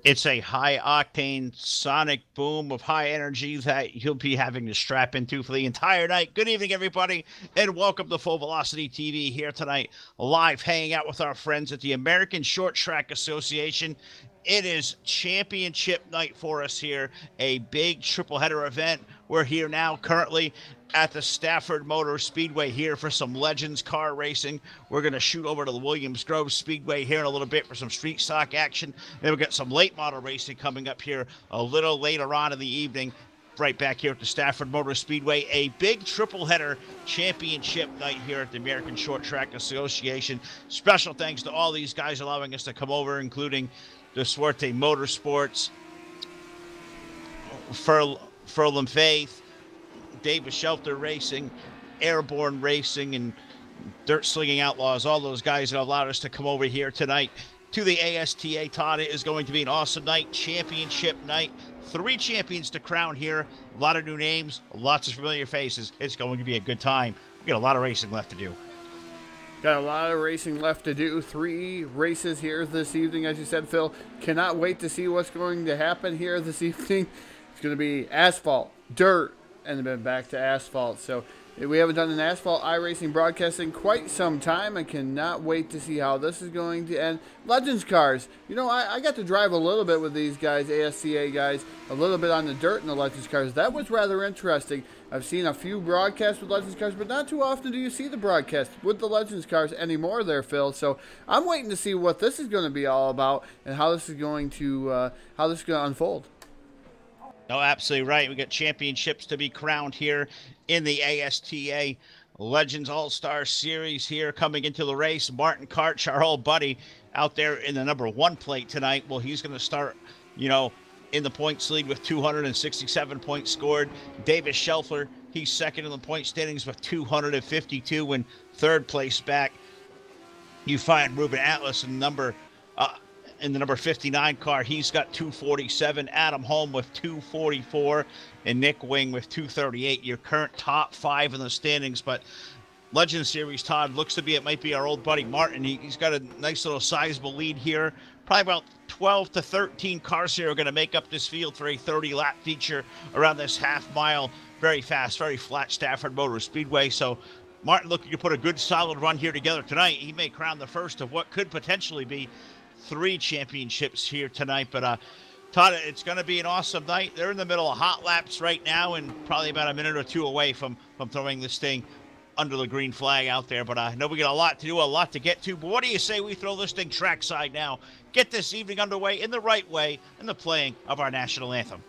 It's a high-octane sonic boom of high energy that you'll be having to strap into for the entire night. Good evening, everybody, and welcome to Full Velocity TV here tonight, live hanging out with our friends at the American Short Track Association. It is championship night for us here, a big triple header event. We're here now currently at the Stafford Motor Speedway here for some Legends car racing. We're going to shoot over to the Williams Grove Speedway here in a little bit for some street stock action. Then we've got some late model racing coming up here a little later on in the evening. Right back here at the Stafford Motor Speedway, a big triple header championship night here at the American Short Track Association. Special thanks to all these guys allowing us to come over, including the Suerte Motorsports, Furlan Faith, Davis Shelter Racing, Airborne Racing, and Dirt Slinging Outlaws, all those guys that allowed us to come over here tonight to the ASTA. Todd, it is going to be an awesome night, championship night. 3 champions to crown here, a lot of new names, lots of familiar faces. It's going to be a good time. We got a lot of racing left to do. Got a lot of racing left to do. 3 races here this evening, as you said, Phil. Cannot wait to see what's going to happen here this evening. It's going to be asphalt, dirt, and then back to asphalt. So we haven't done an asphalt iRacing broadcast in quite some time. I cannot wait to see how this is going to end. Legends cars. You know, I got to drive a little bit with these guys, ASCA guys, a little bit on the dirt in the Legends cars. That was rather interesting. I've seen a few broadcasts with Legends cars, but not too often do you see the broadcast with the Legends cars anymore there, Phil. So I'm waiting to see what this is going to be all about and how this is going to unfold. No, absolutely right. We got championships to be crowned here in the ASTA Legends All-Star Series here coming into the race. Martin Karch, our old buddy, out there in the number 1 plate tonight. Well, he's going to start, in the points lead with 267 points scored. Davis Shelfer, he's second in the point standings with 252. In third place back, you find Ruben Atlas in the number 59 car. He's got 247. Adam Holm with 244. And Nick Wing with 238. Your current top 5 in the standings. But Legend Series, Todd, looks to be it might be our old buddy Martin. He's got a nice little sizable lead here. Probably about 12 to 13 cars here are going to make up this field for a 30-lap feature around this half-mile, very fast, very flat Stafford Motor Speedway. So Martin looking to put a good, solid run here together tonight. He may crown the first of what could potentially be 3 championships here tonight. But Todd, it's going to be an awesome night. They're in the middle of hot laps right now and probably about a minute or 2 away from throwing this thing under the green flag out there. But I know we got a lot to do, a lot to get to. But what do you say we throw this thing trackside now, get this evening underway in the right way, in the playing of our national anthem?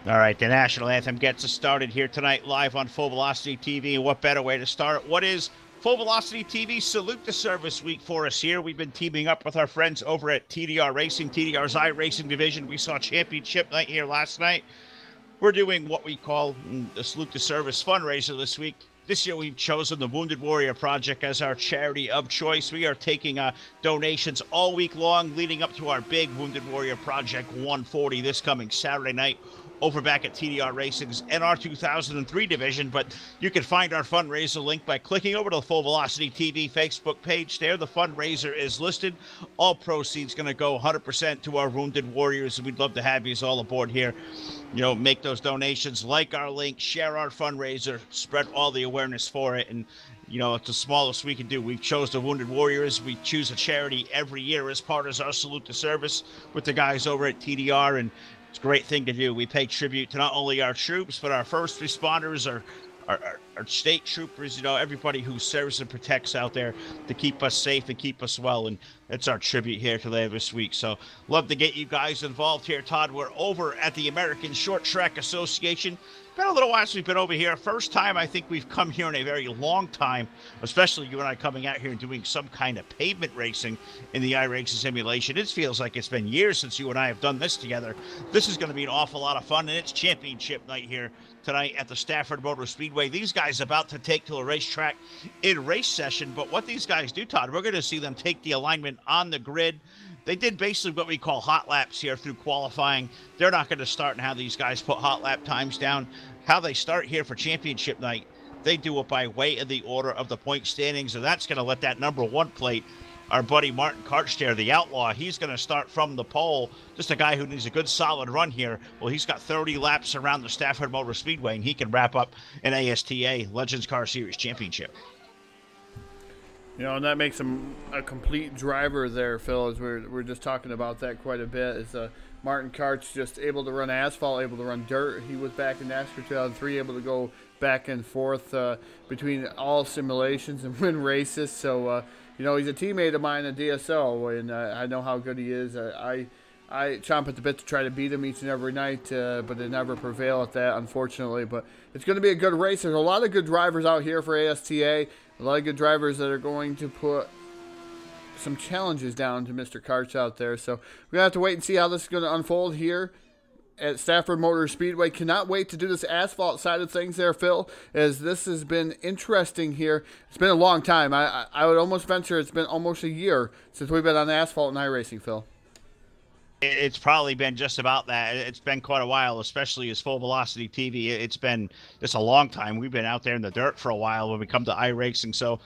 All right, the national anthem gets us started here tonight live on Full Velocity TV. And what better way to start? What is Full Velocity TV Salute to Service Week for us here? We've been teaming up with our friends over at TDR Racing, TDR's iRacing division. We saw championship night here last night. We're doing what we call the Salute to Service fundraiser this week. This year, we've chosen the Wounded Warrior Project as our charity of choice. We are taking donations all week long, leading up to our big Wounded Warrior Project 140 this coming Saturday night over back at TDR Racing's NR 2003 division. But you can find our fundraiser link by clicking over to the Full Velocity TV Facebook page. There, the fundraiser is listed. All proceeds going to go 100% to our wounded warriors. We'd love to have you all aboard here. You know, make those donations, like our link, share our fundraiser, spread all the awareness for it. And you know, it's the smallest we can do. We chose the Wounded Warriors. We choose a charity every year as part of our salute to service with the guys over at TDR, and it's a great thing to do. We pay tribute to not only our troops, but our first responders, our state troopers, you know, everybody who serves and protects out there to keep us safe and keep us well. And it's our tribute here today this week. So love to get you guys involved here, Todd. We're over at the American Short Track Association. Been a little while since we've been over here. First time I think we've come here in a very long time, especially you and I coming out here and doing some kind of pavement racing in the iRacing simulation. It feels like it's been years since you and I have done this together. This is going to be an awful lot of fun, and it's championship night here tonight at the Stafford Motor Speedway. These guys about to take to a racetrack in race session, but what these guys do, Todd, we're going to see them take the alignment on the grid. They did basically what we call hot laps here through qualifying. They're not going to start and have these guys put hot lap times down. How they start here for championship night, they do it by way of the order of the point standings, and that's going to let that number 1 plate, our buddy Martin Karch, the Outlaw, he's going to start from the pole. Just a guy who needs a good solid run here. Well, he's got 30 laps around the Stafford Motor Speedway, and he can wrap up an ASTA Legends Car Series championship. You know, and that makes him a complete driver there, Phil, as we're just talking about that quite a bit. Is Martin Karch just able to run asphalt, able to run dirt. He was back in NASCAR 2003, able to go back and forth between all simulations and win races. So, you know, he's a teammate of mine at DSO, and I know how good he is. I chomp at the bit to try to beat him each and every night, but they never prevail at that, unfortunately. But it's going to be a good race. There's a lot of good drivers out here for ASTA. A lot of good drivers that are going to put some challenges down to Mr. Karch out there. So we're going to have to wait and see how this is going to unfold here at Stafford Motor Speedway. Cannot wait to do this asphalt side of things there, Phil, as this has been interesting here. It's been a long time. I would almost venture it's been almost a year since we've been on asphalt and iRacing, Phil. It's probably been just about that. It's been quite a while, especially as Full Velocity TV. It's been just a long time. We've been out there in the dirt for a while when we come to iRacing. So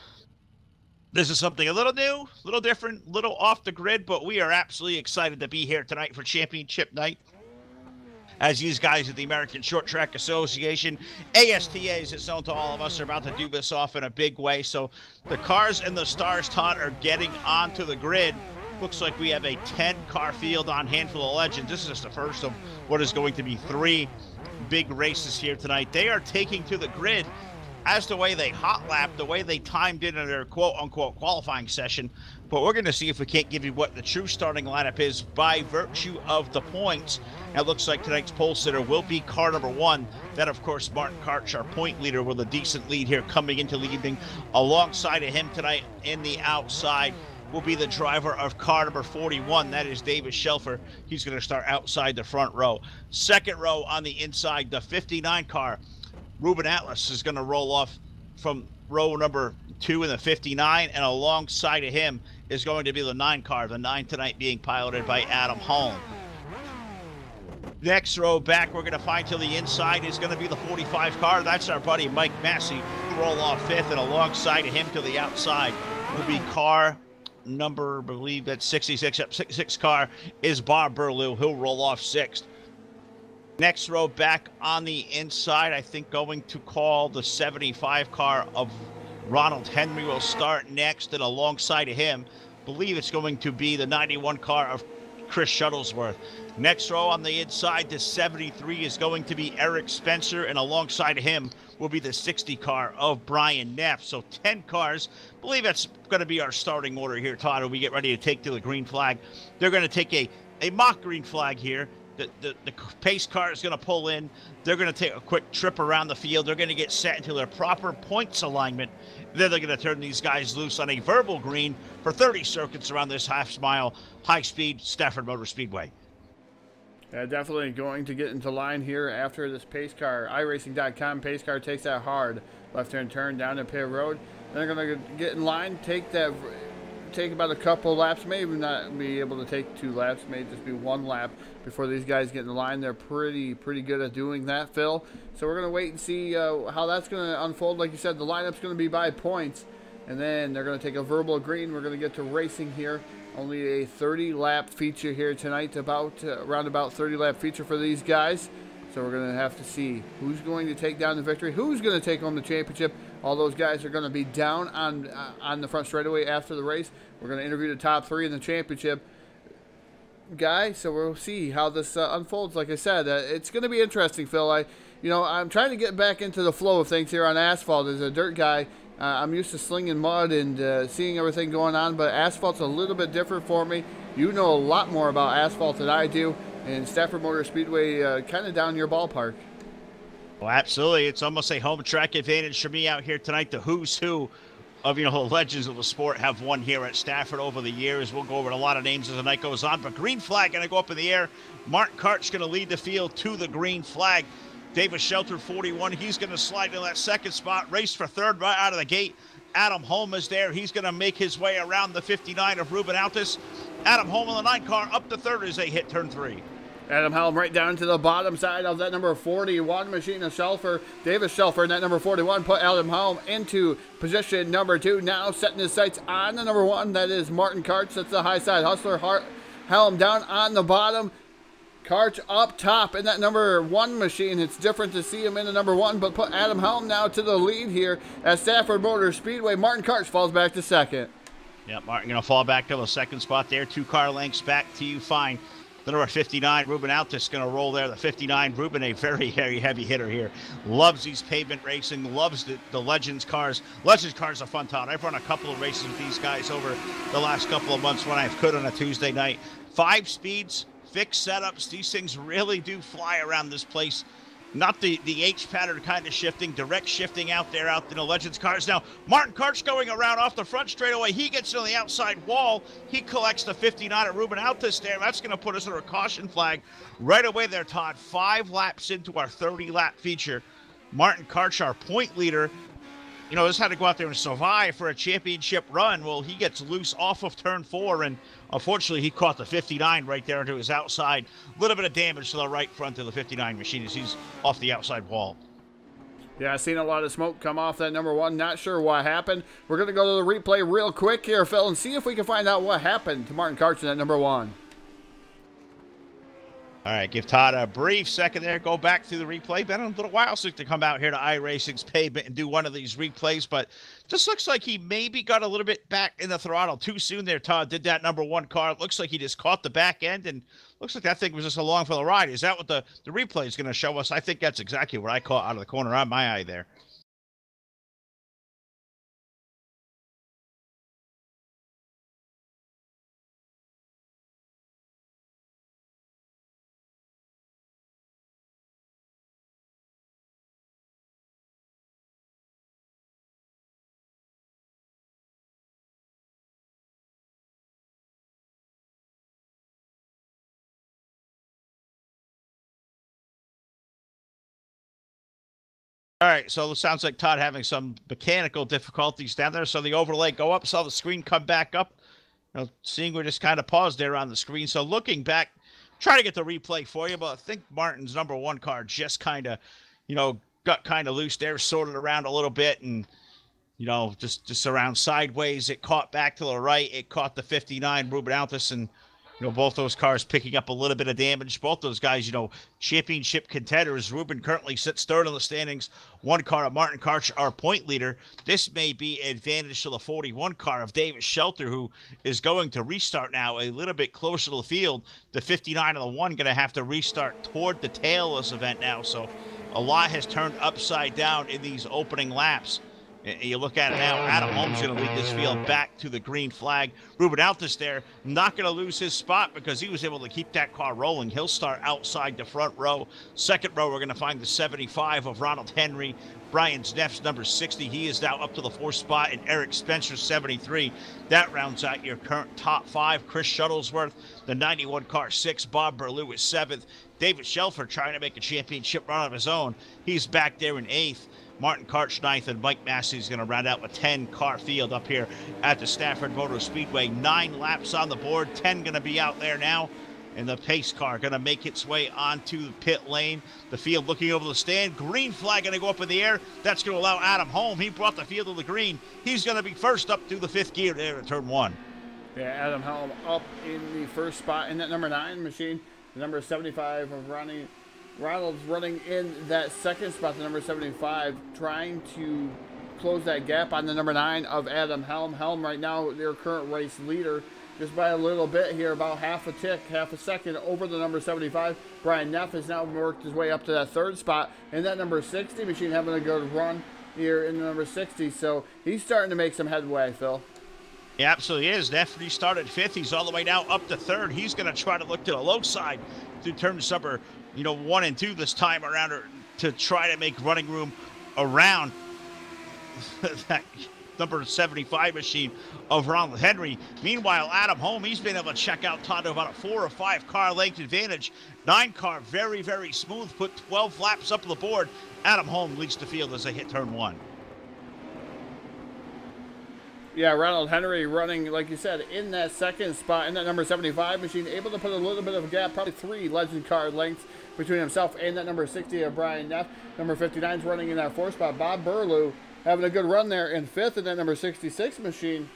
this is something a little new, a little different, a little off the grid, but we are absolutely excited to be here tonight for championship night. As these guys at the American Short Track Association, ASTA, as it's known to all of us, are about to do this off in a big way. So the cars and the stars, Todd, are getting onto the grid. Looks like we have a 10-car field on Handful of Legends. This is just the first of what is going to be 3 big races here tonight. They are taking to the grid as the way they hot lapped, the way they timed in their quote-unquote qualifying session. But we're going to see if we can't give you what the true starting lineup is by virtue of the points. Now, it looks like tonight's pole sitter will be car number 1. That, of course, Martin Karch, our point leader, with a decent lead here coming into the evening. Alongside of him tonight in the outside will be the driver of car number 41. That is David Shelfer. He's going to start outside the front row. Second row on the inside, the 59 car. Ruben Atlas is going to roll off from row number 2 in the 59, and alongside of him is going to be the 9 car. The 9 tonight being piloted by Adam Holm. Next row back, we're going to find to the inside is going to be the 45 car. That's our buddy Mike Massey. He'll roll off 5th, and alongside of him to the outside will be car number, I believe that's 66 car is Bob Burlew. He'll roll off 6th. Next row back on the inside, I think going to call the 75 car of Ronald Henry will start next, and alongside of him, believe it's going to be the 91 car of Chris Shuttlesworth. Next row on the inside, the 73 is going to be Eric Spencer, and alongside of him will be the 60 car of Brian Neff. So 10 cars. I believe that's going to be our starting order here, Todd, when we get ready to take to the green flag. They're going to take a mock green flag here. The pace car is going to pull in. They're going to take a quick trip around the field. They're going to get set into their proper points alignment. Then they're going to turn these guys loose on a verbal green for 30 circuits around this half-mile high-speed Stafford Motor Speedway. Yeah, definitely going to get into line here after this pace car. iRacing.com pace car takes that hard left-hand turn down to Pit Road. They're going to get in line, take that take about a couple laps, may even not be able to take 2 laps, may just be 1 lap before these guys get in the line. They're pretty good at doing that, Phil. So we're going to wait and see how that's going to unfold. Like you said, the lineup's going to be by points, and then they're going to take a verbal green. We're going to get to racing here. Only a 30-lap feature here tonight, around about 30-lap feature for these guys. So we're going to have to see who's going to take down the victory, who's going to take home the championship. All those guys are going to be down on the front straightaway after the race. We're going to interview the top 3 in the championship guy. So we'll see how this unfolds. Like I said, it's going to be interesting, Phil. I'm trying to get back into the flow of things here on asphalt. As a dirt guy, I'm used to slinging mud and seeing everything going on, but asphalt's a little bit different for me. You know a lot more about asphalt than I do, and Stafford Motor Speedway kind of down your ballpark. Well, absolutely. It's almost a home track advantage for me out here tonight. The who's who of, the legends of the sport have won here at Stafford over the years. We'll go over a lot of names as the night goes on, but green flag going to go up in the air. Martin Kart's going to lead the field to the green flag. Davis Shelter, 41. He's going to slide into that second spot. Race for third right out of the gate. Adam Holm is there. He's going to make his way around the 59 of Ruben Altus. Adam Holm on the 9 car up to third as they hit turn 3. Adam Holm right down to the bottom side of that number 41 machine of Shelfer. Davis Shelfer in that number 41 put Adam Holm into position number 2. Now setting his sights on the number 1. That is Martin Karts. That's the high side hustler. Helm down on the bottom. Karch up top in that number 1 machine. It's different to see him in the number 1, but put Adam Helm now to the lead here at Stafford Motor Speedway. Martin Karch falls back to second. Yep, Martin going to fall back to the second spot there. 2 car lengths back to you fine. The number 59, Ruben Altus, going to roll there. The 59, Ruben, a very, very heavy hitter here. Loves these pavement racing, loves the Legends cars. Legends cars are fun, Todd. I've run a couple of races with these guys over the last couple of months when I could on a Tuesday night. 5 speeds. Fixed setups. These things really do fly around this place. Not the H pattern kind of shifting, direct shifting out there, out in the Legends cars. Now, Martin Karch going around off the front straightaway. He gets on the outside wall. He collects the 59 at Ruben Altus there. That's going to put us under a caution flag right away there, Todd. 5 laps into our 30-lap feature. Martin Karch, our point leader, just had to go out there and survive for a championship run. Well, he gets loose off of turn 4, and unfortunately, he caught the 59 right there into his outside. A little bit of damage to the right front of the 59 machine as he's off the outside wall. Yeah, I've seen a lot of smoke come off that number 1. Not sure what happened. We're going to go to the replay real quick here, Phil, and see if we can find out what happened to Martin Karch in that number 1. All right, give Todd a brief second there. Go back through the replay. Been a little while since to come out here to iRacing's pavement and do one of these replays, but just looks like he maybe got a little bit back in the throttle too soon there. Todd did that number 1 car. It looks like he just caught the back end, and looks like that thing was just along for the ride. Is that what the replay is going to show us? I think that's exactly what I caught out of the corner of my eye there. All right, so it sounds like Todd having some mechanical difficulties down there. So the overlay go up, saw the screen come back up. Seeing we're just kind of paused there on the screen. So looking back, try to get the replay for you, but I think Martin's number 1 car just kind of, got kind of loose there, sorted around a little bit, and just around sideways. It caught back to the right. It caught the 59 Ruben Altus, and both those cars picking up a little bit of damage. Both those guys, championship contenders. Ruben currently sits third in the standings. 1 car of Martin Karch, our point leader. This may be advantage to the 41 car of Davis Shelter, who is going to restart now a little bit closer to the field. The 59 of the 1 going to have to restart toward the tail of this event now. So a lot has turned upside down in these opening laps. You look at it now, Adam Holmes going to lead this field back to the green flag. Ruben Altus there, not going to lose his spot because he was able to keep that car rolling. He'll start outside the front row. Second row, we're going to find the 75 of Ronald Henry. Brian Sneff's number 60. He is now up to the 4th spot, and Eric Spencer, 73. That rounds out your current top 5. Chris Shuttlesworth, the 91 car, 6. Bob Berlew is 7th. David Shelfer trying to make a championship run of his own. He's back there in 8th. Martin Karch ninth, and Mike Massey is going to round out with 10-car field up here at the Stafford Motor Speedway. 9 laps on the board, 10 going to be out there now. And the pace car going to make its way onto the pit lane. The field looking over the stand. Green flag going to go up in the air. That's going to allow Adam Holm. He brought the field to the green. He's going to be first up through the 5th gear there at turn 1. Yeah, Adam Helm up in the first spot in that number 9 machine. The number 75 of Ronnie Ronald's running in that second spot, the number 75, trying to close that gap on the number 9 of Adam Helm. Helm right now, their current race leader, just by a little bit here, about half a second over the number 75. Brian Neff has now worked his way up to that 3rd spot, and that number 60 machine having a good run here in the number 60, so he's starting to make some headway, Phil. He absolutely is. Neff started 5th. He's all the way now up to 3rd. He's going to try to look to the low side through turns number 1 and 2 this time around, or to try to make running room around that number 75 machine of Ronald Henry. Meanwhile, Adam Holm, he's been able to check out Todd to about a 4 or 5 car length advantage. 9 car, very, very smooth, put 12 laps up the board. Adam Holm leads the field as they hit turn 1. Yeah, Ronald Henry running, like you said, in that 2nd spot in that number 75 machine, able to put a little bit of a gap, probably 3 legend car lengths between himself and that number 60 of Brian Neff. Number 59 is running in that 4th spot. Bob Burlew having a good run there in 5th in that number 66 machine.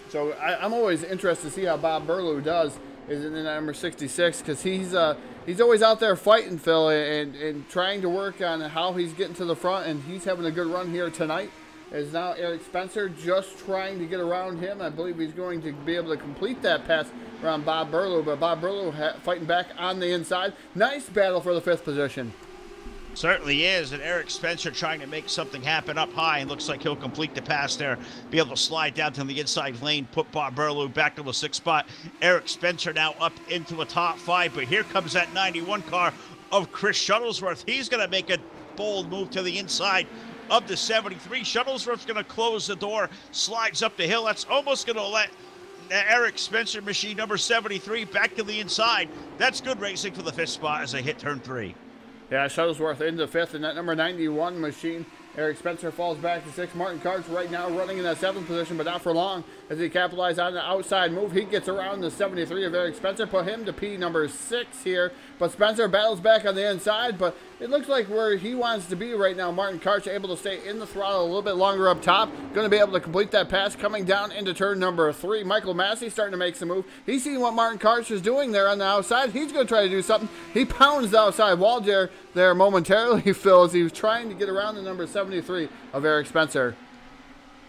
So I'm always interested to see how Bob Burlew does is in that number 66, because he's always out there fighting, Phil, and trying to work on how he's getting to the front, and he's having a good run here tonight. Is now Eric Spencer just trying to get around him. I believe he's going to be able to complete that pass around Bob Burlew, but Bob Burlew fighting back on the inside. Nice battle for the 5th position. Certainly is, and Eric Spencer trying to make something happen up high, and looks like he'll complete the pass there, be able to slide down to the inside lane, put Bob Burlew back to the 6th spot. Eric Spencer now up into the top 5, but here comes that 91 car of Chris Shuttlesworth. He's going to make a bold move to the inside of the 73. Shuttlesworth's going to close the door, slides up the hill. That's almost going to let Eric Spencer machine number 73 back to the inside. That's good racing for the 5th spot as they hit turn 3. Yeah, Shuttlesworth into 5th in that number 91 machine. Eric Spencer falls back to 6th. Martin Karch right now running in that 7th position, but not for long as he capitalizes on the outside move. He gets around the 73 of Eric Spencer, put him to P number 6 here. But Spencer battles back on the inside, but it looks like where he wants to be right now. Martin Karch able to stay in the throttle a little bit longer up top. Going to be able to complete that pass coming down into turn number 3. Michael Massey starting to make some move. He's seeing what Martin Karch is doing there on the outside. He's going to try to do something. He pounds the outside wall there momentarily, Phil, as he was trying to get around the number 73 of Eric Spencer.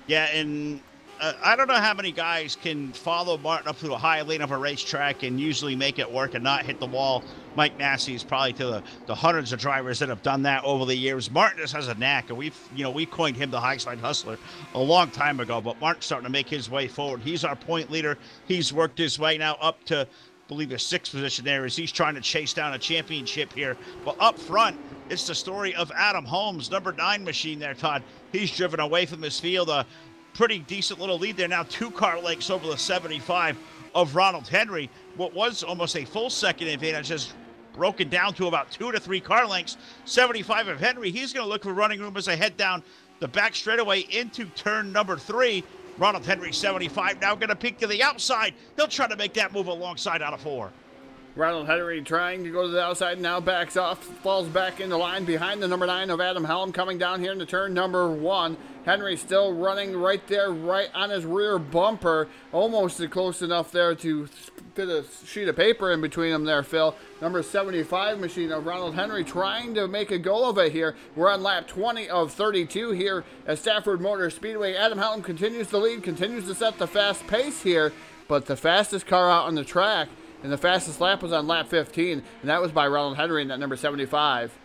Yeah, and I don't know how many guys can follow Martin up to the high lane of a racetrack and usually make it work and not hit the wall. Mike Massey is probably to the hundreds of drivers that have done that over the years. Martin just has a knack, and we coined him the high side hustler a long time ago, but Martin's starting to make his way forward. He's our point leader. He's worked his way now up to, I believe, the 6th position there as he's trying to chase down a championship here. But up front, it's the story of Adam Holmes, number 9 machine there, Todd. He's driven away from his field. A pretty decent little lead there now, 2 car lengths over the 75 of Ronald Henry. What was almost a full second advantage has broken down to about 2 to 3 car lengths. 75 of Henry, he's going to look for running room as they head down the back straightaway into turn number 3. Ronald Henry, 75, now going to peek to the outside. He'll try to make that move alongside out of 4. Ronald Henry trying to go to the outside, now backs off, falls back in the line behind the number 9 of Adam Helm, coming down here into turn number 1. Henry still running right there, right on his rear bumper, almost close enough there to fit a sheet of paper in between them there, Phil. Number 75 machine of Ronald Henry trying to make a go of it here. We're on lap 20 of 32 here at Stafford Motor Speedway. Adam Helm continues to lead, continues to set the fast pace here, but the fastest car out on the track and the fastest lap was on lap 15, and that was by Ronald Henry in that number 75.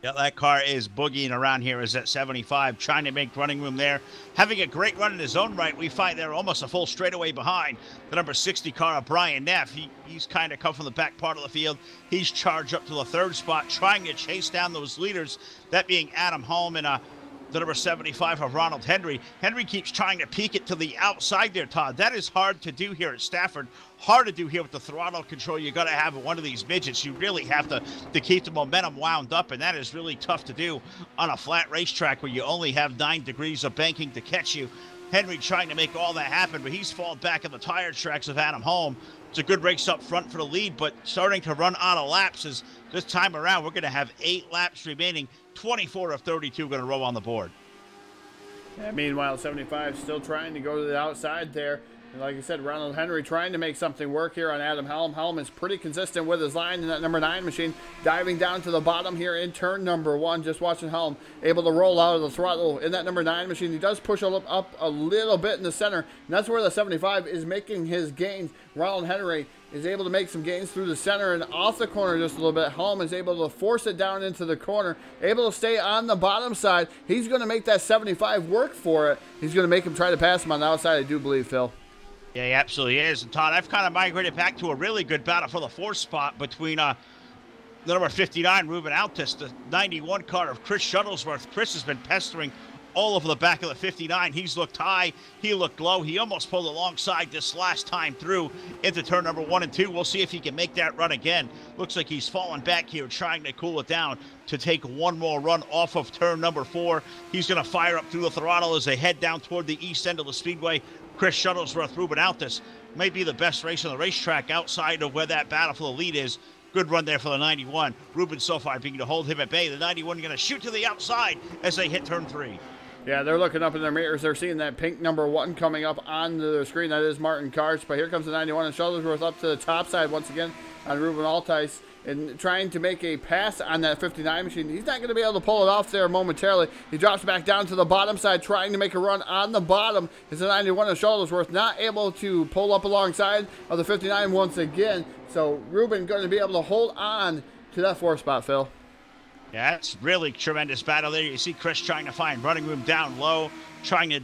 Yeah, that car is boogieing around here is at 75, trying to make running room there. Having a great run in his own right. We find they're almost a full straightaway behind the number 60 car of Brian Neff. He's kind of come from the back part of the field. He's charged up to the 3rd spot, trying to chase down those leaders, that being Adam Holm and the number 75 of Ronald Henry. Henry keeps trying to peek it to the outside there, Todd. That is hard to do here at Stafford. Hard to do here with the throttle control you got to have in one of these midgets. You really have to keep the momentum wound up, and that is really tough to do on a flat racetrack where you only have 9 degrees of banking to catch you. Henry trying to make all that happen, but he's fallen back in the tire tracks of Adam Holm. It's a good race up front for the lead, but starting to run out of laps as this time around we're going to have 8 laps remaining. 24 of 32 going to row on the board. Yeah, meanwhile, 75 still trying to go to the outside there. And like I said, Ronald Henry trying to make something work here on Adam Helm. Helm is pretty consistent with his line in that number 9 machine. Diving down to the bottom here in turn number 1. Just watching Helm able to roll out of the throttle in that number 9 machine. He does push up a little bit in the center. And that's where the 75 is making his gains. Ronald Henry is able to make some gains through the center and off the corner just a little bit. Helm is able to force it down into the corner, able to stay on the bottom side. He's going to make that 75 work for it. He's going to make him try to pass him on the outside, I do believe, Phil. Yeah, he absolutely is. And Todd, I've kind of migrated back to a really good battle for the 4th spot between the number 59, Ruben Altus, the 91 car of Chris Shuttlesworth. Chris has been pestering all over the back of the 59. He's looked high. He looked low. He almost pulled alongside this last time through into turn number 1 and 2. We'll see if he can make that run again. Looks like he's fallen back here, trying to cool it down to take one more run off of turn number 4. He's going to fire up through the throttle as they head down toward the east end of the speedway. Chris Shuttlesworth, Ruben Altus may be the best race on the racetrack outside of where that battle for the lead is. Good run there for the 91. Ruben so far being to hold him at bay. The 91 going to shoot to the outside as they hit turn 3. Yeah, they're looking up in their mirrors. They're seeing that pink number 1 coming up on the screen. That is Martin Karch. But here comes the 91 and Shuttlesworth up to the top side once again on Ruben Altus. And trying to make a pass on that 59 machine. He's not going to be able to pull it off there momentarily. He drops back down to the bottom side, trying to make a run on the bottom. It's the 91 of Shuttlesworth, not able to pull up alongside of the 59 once again. So Ruben going to be able to hold on to that 4th spot, Phil. Yeah, that's really tremendous battle there. You see Chris trying to find running room down low, trying to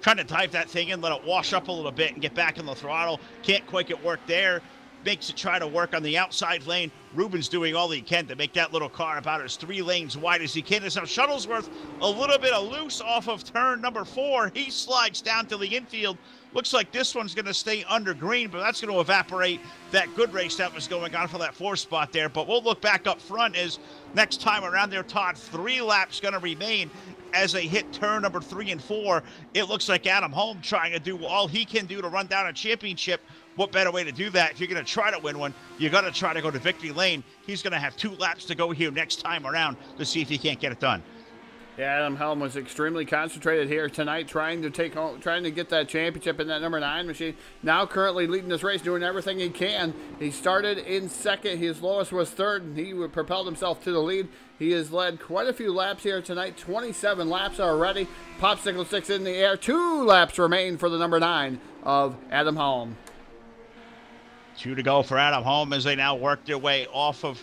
dive that thing in, let it wash up a little bit and get back in the throttle. Can't quite get work there. Makes it try to work on the outside lane. Ruben's doing all he can to make that little car about as 3 lanes wide as he can. As now Shuttlesworth a little bit of loose off of turn number 4. He slides down to the infield. Looks like this one's going to stay under green, but that's going to evaporate that good race that was going on for that 4th spot there. But we'll look back up front as next time around there, Todd, 3 laps going to remain as they hit turn number 3 and 4. It looks like Adam Holm trying to do all he can do to run down a championship. What better way to do that? If you're going to try to win one, you got to try to go to victory lane. He's going to have 2 laps to go here next time around to see if he can't get it done. Yeah, Adam Helm was extremely concentrated here tonight, trying to get that championship in that number 9 machine. Now currently leading this race, doing everything he can. He started in 2nd. His lowest was 3rd, and he propelled himself to the lead. He has led quite a few laps here tonight, 27 laps already. Popsicle sticks in the air. 2 laps remain for the number 9 of Adam Helm. 2 to go for Adam Holm as they now work their way off of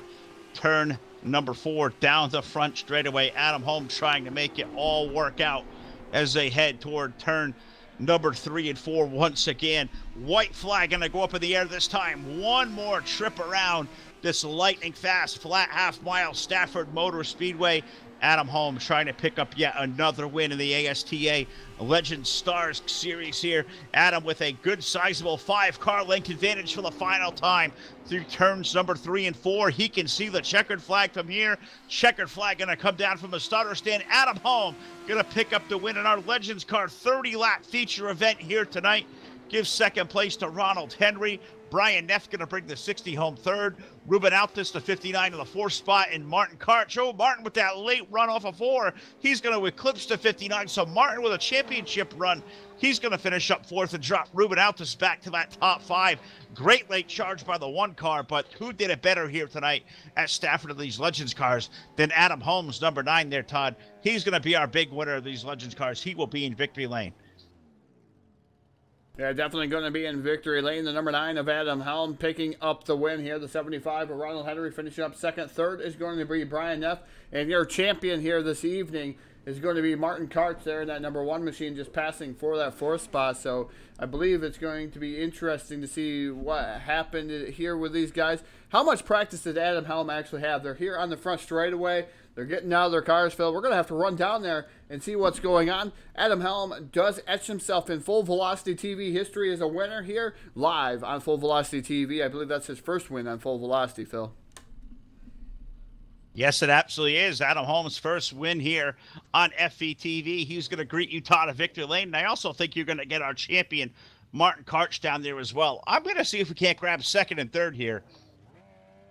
turn number 4 down the front straightaway. Adam Holm trying to make it all work out as they head toward turn number 3 and 4 once again. White flag going to go up in the air this time. One more trip around this lightning fast flat half-mile Stafford Motor Speedway. Adam Holm trying to pick up yet another win in the ASTA Legend Stars Series here. Adam with a good sizable 5-car length advantage for the final time through turns number 3 and 4. He can see the checkered flag from here. Checkered flag going to come down from the starter stand. Adam Holm going to pick up the win in our Legends Car 30-lap feature event here tonight. Gives 2nd place to Ronald Henry. Brian Neff going to bring the 60 home 3rd. Ruben Altus, the 59 in the 4th spot. And Martin Karch. Oh, Martin with that late run off of 4. He's going to eclipse the 59. So Martin with a championship run. He's going to finish up 4th and drop Ruben Altus back to that top 5. Great late charge by the 1 car. But who did it better here tonight at Stafford of these Legends cars than Adam Holmes, number 9 there, Todd. He's going to be our big winner of these Legends cars. He will be in victory lane. Yeah, definitely going to be in victory lane. The number 9 of Adam Helm picking up the win here. The 75 of Ronald Henry finishing up 2nd. 3rd is going to be Brian Neff. And your champion here this evening is going to be Martin Karch there in that number 1 machine, just passing for that 4th spot. So I believe it's going to be interesting to see what happened here with these guys. How much practice did Adam Helm actually have? They're here on the front straightaway. They're getting out of their cars, Phil. We're going to have to run down there and see what's going on. Adam Helm does etch himself in Full Velocity TV history as a winner here, live on Full Velocity TV. I believe that's his first win on Full Velocity, Phil. Yes, it absolutely is. Adam Holmes' first win here on FVTV. He's going to greet you, Todd, at Victory Lane. And I also think you're going to get our champion, Martin Karch, down there as well. I'm going to see if we can't grab second and third here.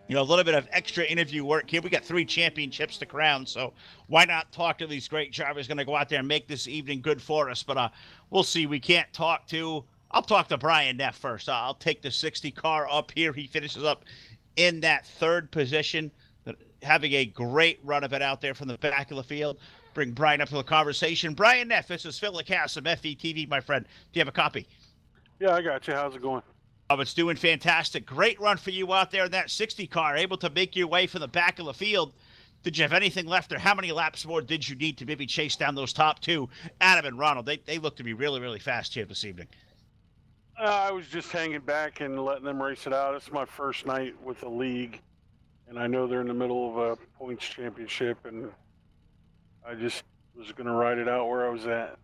You know, a little bit of extra interview work here. We got 3 championships to crown, so why not talk to these great drivers going to go out there and make this evening good for us? But we'll see. We can't talk to – I'll talk to Brian Neff first. I'll take the 60 car up here. He finishes up in that third position, having a great run of it out there from the back of the field. Bring Brian up to the conversation. Brian Neff, this is Phil Lacasse of FETV, my friend. Do you have a copy? Yeah, I got you. How's it going? Oh, it's doing fantastic. Great run for you out there in that 60 car, able to make your way from the back of the field. Did you have anything left, or how many laps more did you need to maybe chase down those top 2, Adam and Ronald? They look to be really, really fast here this evening. I was just hanging back and letting them race it out. It's my first night with the league, and I know they're in the middle of a points championship, and I just was going to ride it out where I was at.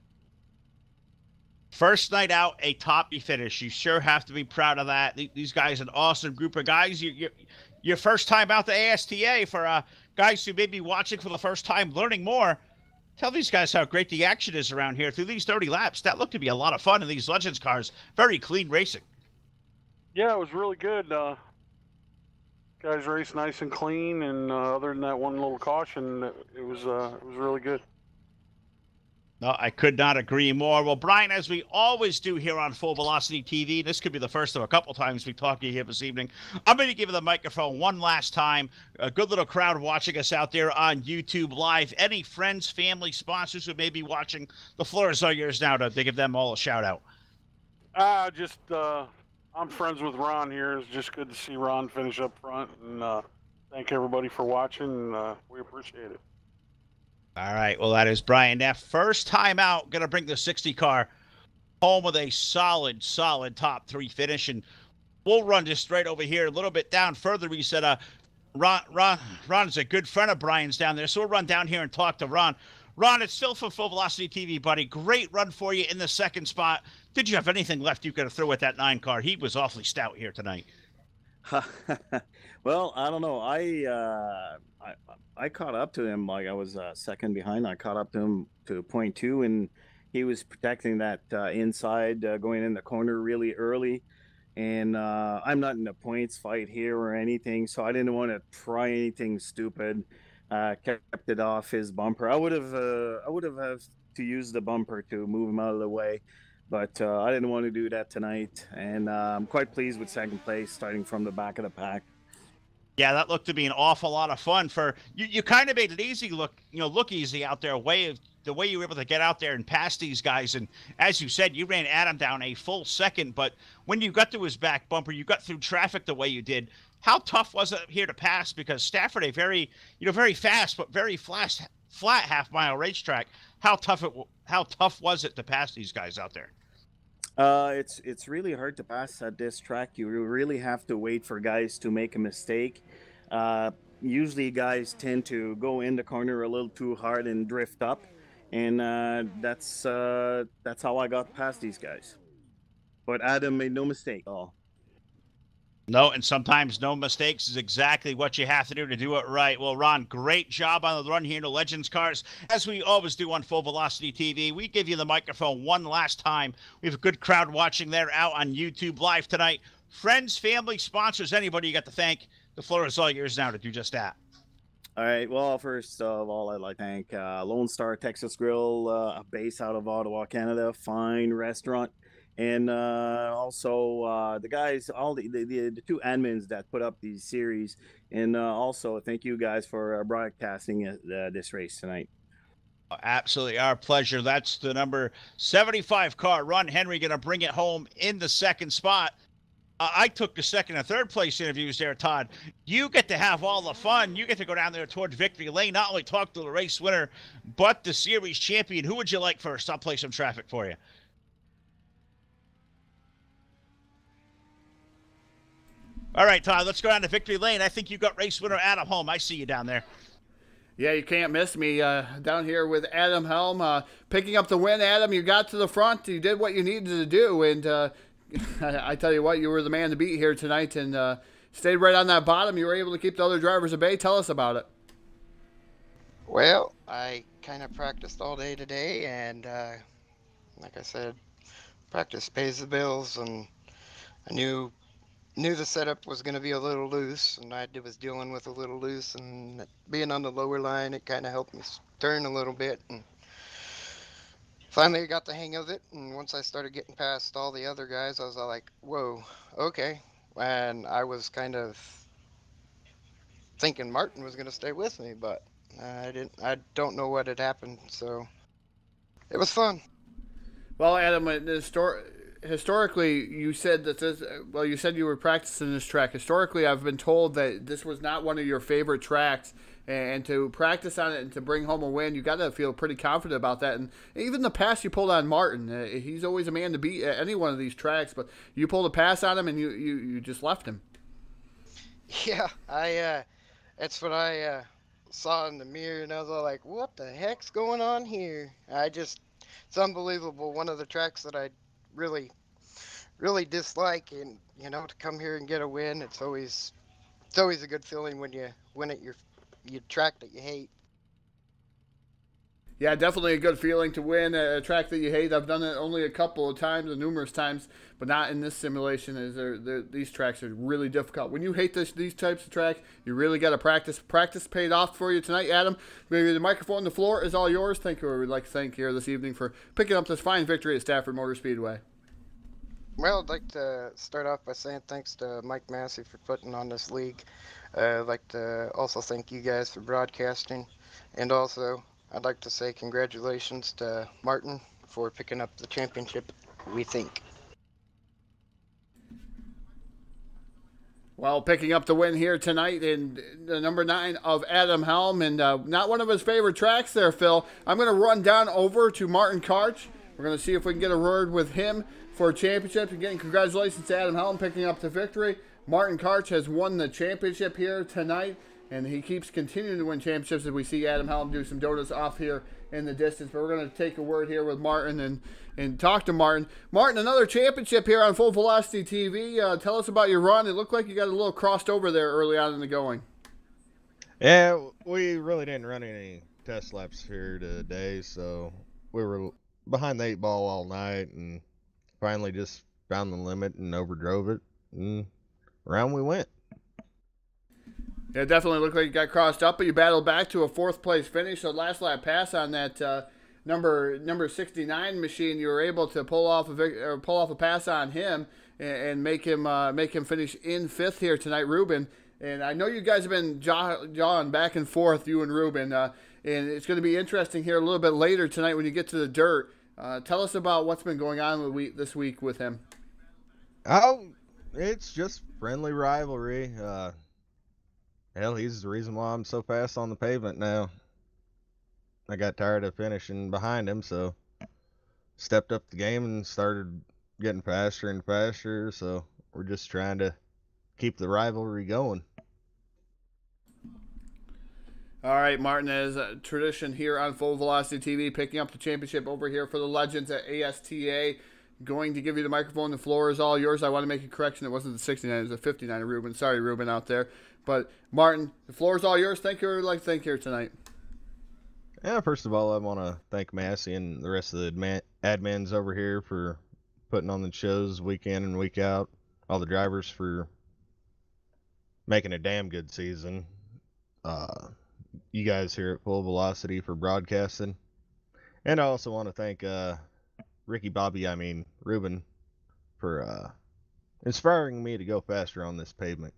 First night out, a toppy finish. You sure have to be proud of that. These guys, an awesome group of guys. Your first time out the ASTA for guys who may be watching for the first time, learning more. Tell these guys how great the action is around here through these 30 laps. That looked to be a lot of fun in these Legends cars. Very clean racing. Yeah, it was really good. Guys raced nice and clean, and other than that one little caution, it was really good. No, I could not agree more. Well, Brian, as we always do here on Full Velocity TV, this could be the first of a couple times we talk to you here this evening. I'm going to give you the microphone one last time. A good little crowd watching us out there on YouTube Live. Any friends, family, sponsors who may be watching, the floor is all yours now to give them all a shout out. I'm friends with Ron here. It's just good to see Ron finish up front, and thank everybody for watching. We appreciate it. All right, well, that is Brian Neff. First time out, going to bring the 60 car home with a solid top 3 finish. And we'll run just straight over here a little bit down further. We said Ron's a good friend of Brian's down there, so we'll run down here and talk to Ron. Ron, it's still from Full Velocity TV, buddy. Great run for you in the second spot. Did you have anything left you could have thrown at that 9 car? He was awfully stout here tonight. Well, I don't know. I caught up to him. Like, I was second behind. I caught up to him to point 2, and he was protecting that inside, going in the corner really early. And I'm not in a points fight here or anything, so I didn't want to try anything stupid. Kept it off his bumper. I would have had to use the bumper to move him out of the way, but I didn't want to do that tonight. And I'm quite pleased with second place, starting from the back of the pack. Yeah, that looked to be an awful lot of fun for you. You kind of made it easy, look easy out there. The way you were able to get out there and pass these guys, and as you said, you ran Adam down a full second. But when you got to his back bumper, you got through traffic the way you did. How tough was it here to pass? Because Stafford, a very fast but very flat half-mile racetrack. How tough was it to pass these guys out there? It's really hard to pass at this track. You really have to wait for guys to make a mistake. Usually guys tend to go in the corner a little too hard and drift up, and that's how I got past these guys. But Adam made no mistake at all. No, and sometimes no mistakes is exactly what you have to do it right. Well, Ron, great job on the run here in the Legends cars. As we always do on Full Velocity TV, we give you the microphone one last time. We have a good crowd watching there out on YouTube Live tonight. Friends, family, sponsors, anybody you got to thank. The floor is all yours now to do just that. All right. Well, first of all, I'd like to thank Lone Star Texas Grill, based out of Ottawa, Canada. Fine restaurant. And also the guys, all the 2 admins that put up these series. And also thank you guys for broadcasting this race tonight. Absolutely our pleasure. That's the number 75 car. Ron Henry going to bring it home in the second spot. I took the second and third place interviews there, Todd. You get to have all the fun. You get to go down there towards Victory Lane, not only talk to the race winner, but the series champion. Who would you like first? I'll play some traffic for you. All right, Todd, let's go down to Victory Lane. I think you got race winner Adam Holm. I see you down there. Yeah, you can't miss me down here with Adam Helm picking up the win. Adam, you got to the front. You did what you needed to do, and I tell you what, you were the man to beat here tonight, and stayed right on that bottom. You were able to keep the other drivers at bay. Tell us about it. Well, I kind of practiced all day today, and like I said, practice pays the bills, and I knew the setup was going to be a little loose, and I was dealing with a little loose, and being on the lower line, it kind of helped me turn a little bit, and finally I got the hang of it. And once I started getting past all the other guys, I was all like, whoa, okay. And I was kind of thinking Martin was going to stay with me, but I don't know what had happened, so it was fun. Well, Adam, historically, you said that this. Well, you said you were practicing this track. Historically, I've been told that this was not one of your favorite tracks, and to practice on it and to bring home a win, you got to feel pretty confident about that. And even the pass you pulled on Martin, he's always a man to beat at any one of these tracks, but you pulled a pass on him and you just left him. Yeah, that's what I saw in the mirror, and I was all like, what the heck's going on here? It's unbelievable. One of the tracks that I really, really dislike, and to come here and get a win, it's always a good feeling when you win at your track that you hate. Yeah, definitely a good feeling to win a track that you hate. I've done it only a couple of times, and numerous times, but not in this simulation. These tracks are really difficult. When you hate these types of tracks, you really got to practice. Practice paid off for you tonight, Adam. Maybe the microphone, the floor is all yours. Thank you. We'd like to thank here this evening for picking up this fine victory at Stafford Motor Speedway. Well, I'd like to start off by saying thanks to Mike Massey for putting on this league. I'd like to also thank you guys for broadcasting, and also I'd like to say congratulations to Martin for picking up the championship, we think. Well, picking up the win here tonight in the number 9 of Adam Helm, and not one of his favorite tracks there, Phil. I'm going to run down over to Martin Karch. We're going to see if we can get a word with him for a championship. Again, congratulations to Adam Helm picking up the victory. Martin Karch has won the championship here tonight, and he keeps continuing to win championships as we see Adam Helm do some donuts off here in the distance. But we're going to take a word here with Martin and talk to Martin. Martin, another championship here on Full Velocity TV. Tell us about your run. It looked like you got a little crossed over there early on in the going. Yeah, we really didn't run any test laps here today, so we were behind the 8 ball all night and finally just found the limit and overdrove it, and around we went. Yeah, it definitely looked like you got crossed up, but you battled back to a 4th place finish. So last lap pass on that number 69 machine, you were able to pull off a pass on him and make him finish in 5th here tonight, Ruben. And I know you guys have been jawing back and forth, you and Ruben, and it's going to be interesting here a little bit later tonight when you get to the dirt. Tell us about what's been going on this week with him. Oh, it's just friendly rivalry. Hell, he's the reason why I'm so fast on the pavement now. I got tired of finishing behind him, so stepped up the game and started getting faster and faster. So we're just trying to keep the rivalry going. All right, Martin, as a tradition here on Full Velocity TV, picking up the championship over here for the Legends at ASTA. Going to give you the microphone. The floor is all yours. I want to make a correction. It wasn't the 69. It was the 59 of Ruben. Sorry, Ruben, out there. But, Martin, the floor is all yours. Thank you. I'd like to thank you here tonight. Yeah, first of all, I want to thank Massey and the rest of the admins over here for putting on the shows week in and week out. All the drivers for making a damn good season. You guys here at Full Velocity for broadcasting. And I also want to thank Ruben, for inspiring me to go faster on this pavement.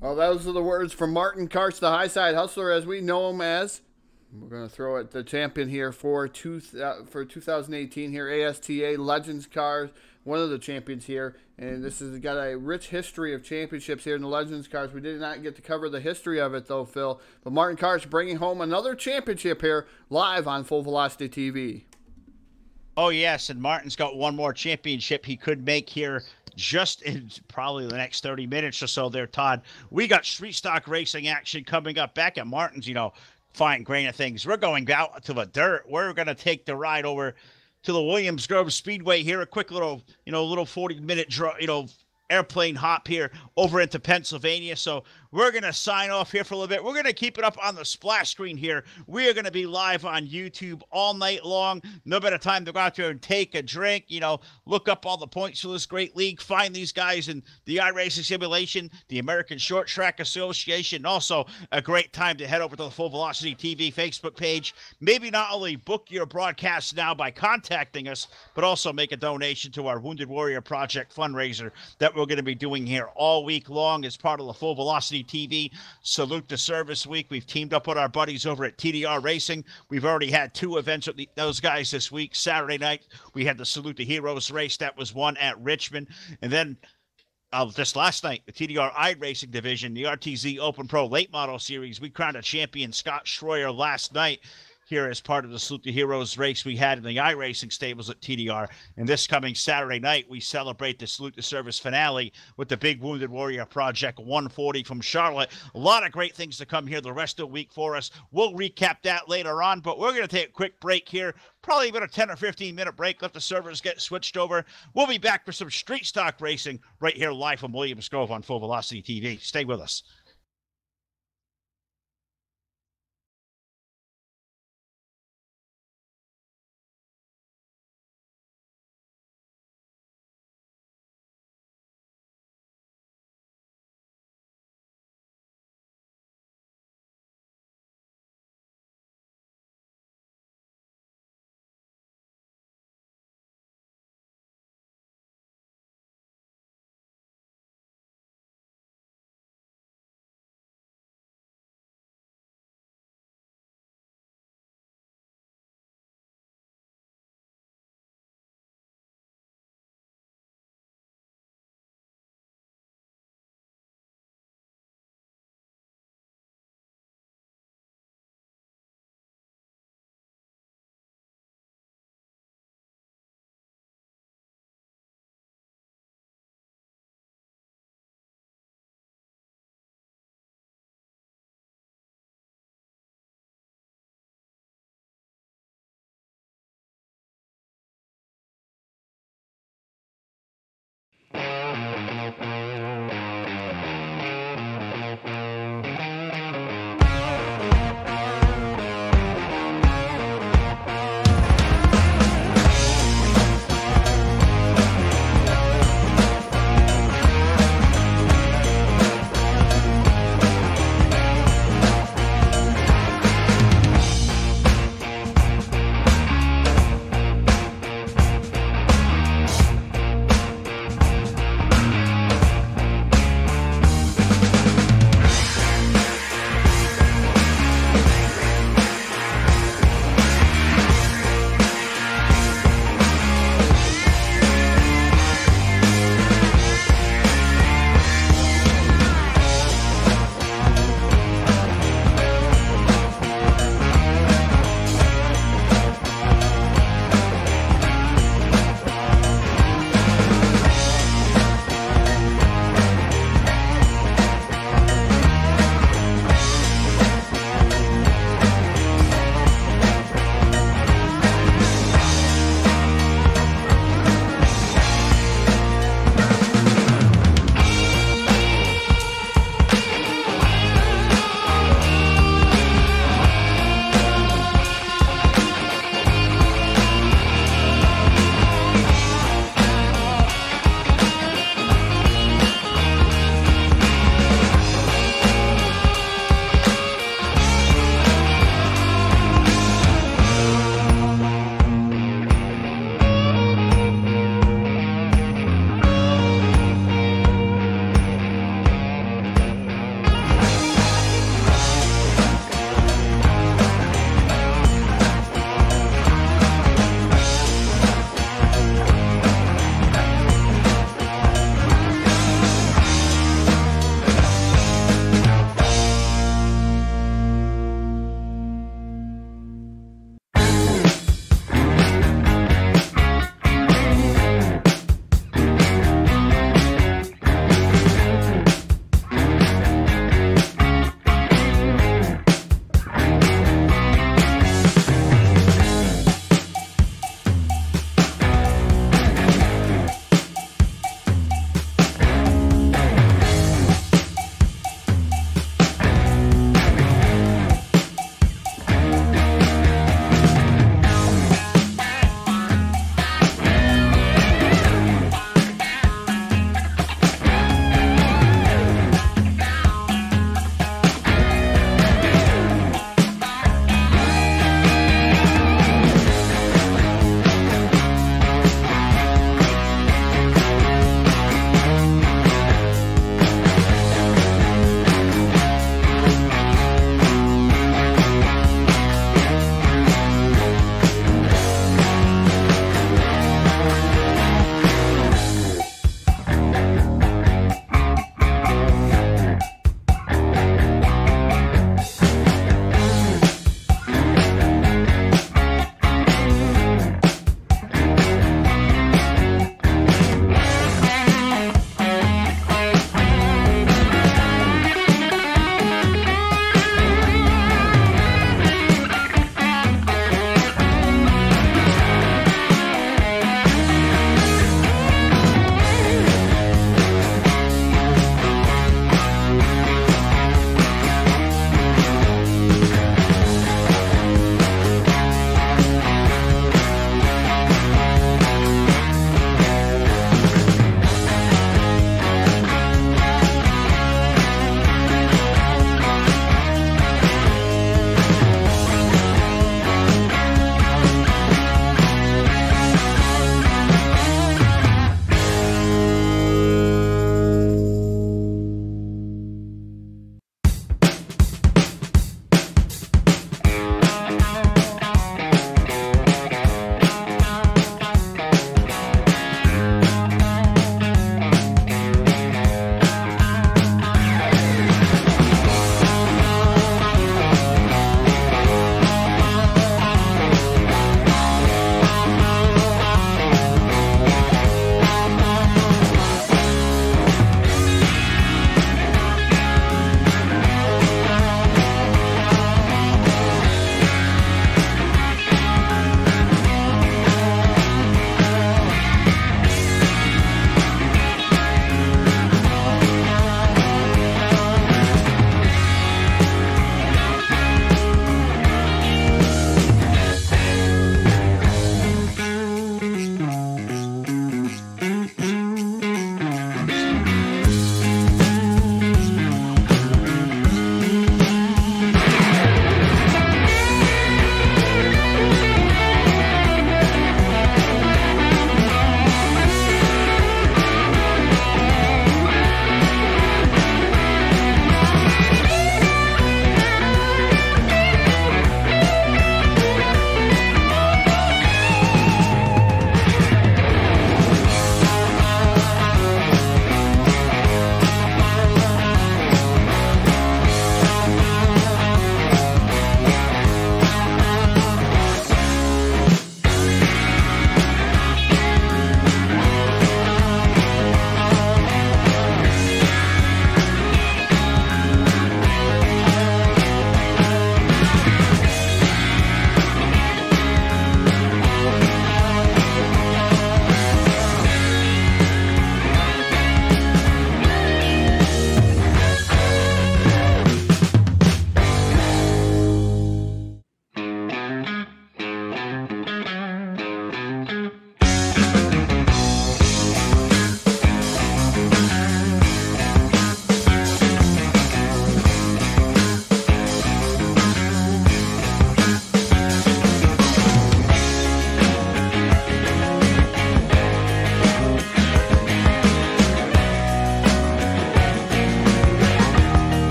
Well, those are the words from Martin Karch, the high side hustler, as we know him as. We're going to throw at the champion here for 2018 here, ASTA Legends Cars, one of the champions here. And this has got a rich history of championships here in the Legends Cars. We did not get to cover the history of it, though, Phil. But Martin Karch bringing home another championship here live on Full Velocity TV. Oh yes, and Martin's got one more championship he could make here just in probably the next 30 minutes or so there, Todd. We got street stock racing action coming up back at Martin's, fine grain of things. We're going out to the dirt. We're going to take the ride over to the Williams Grove Speedway here. A quick little, little 40-minute draw, airplane hop here over into Pennsylvania. So we're going to sign off here for a little bit. We're going to keep it up on the splash screen here. We are going to be live on YouTube all night long. No better time to go out there and take a drink, look up all the points for this great league, find these guys in the iRacing Simulation, the American Short Track Association. Also, a great time to head over to the Full Velocity TV Facebook page. Maybe not only book your broadcast now by contacting us, but also make a donation to our Wounded Warrior Project fundraiser that we're going to be doing here all week long as part of the Full Velocity TV Salute to Service Week. We've teamed up with our buddies over at TDR Racing. We've already had 2 events with those guys this week. Saturday night, we had the Salute to Heroes race. That was won at Richmond. And then this last night, the TDR iRacing division, the RTZ Open Pro Late Model Series, we crowned a champion, Scott Schroyer, last night here as part of the Salute to Heroes race we had in the iRacing stables at TDR. And this coming Saturday night, we celebrate the Salute to Service finale with the Big Wounded Warrior Project 140 from Charlotte. A lot of great things to come here the rest of the week for us. We'll recap that later on, but we're going to take a quick break here. Probably about a 10 or 15-minute break. Let the servers get switched over. We'll be back for some street stock racing right here live from Williams Grove on Full Velocity TV. Stay with us.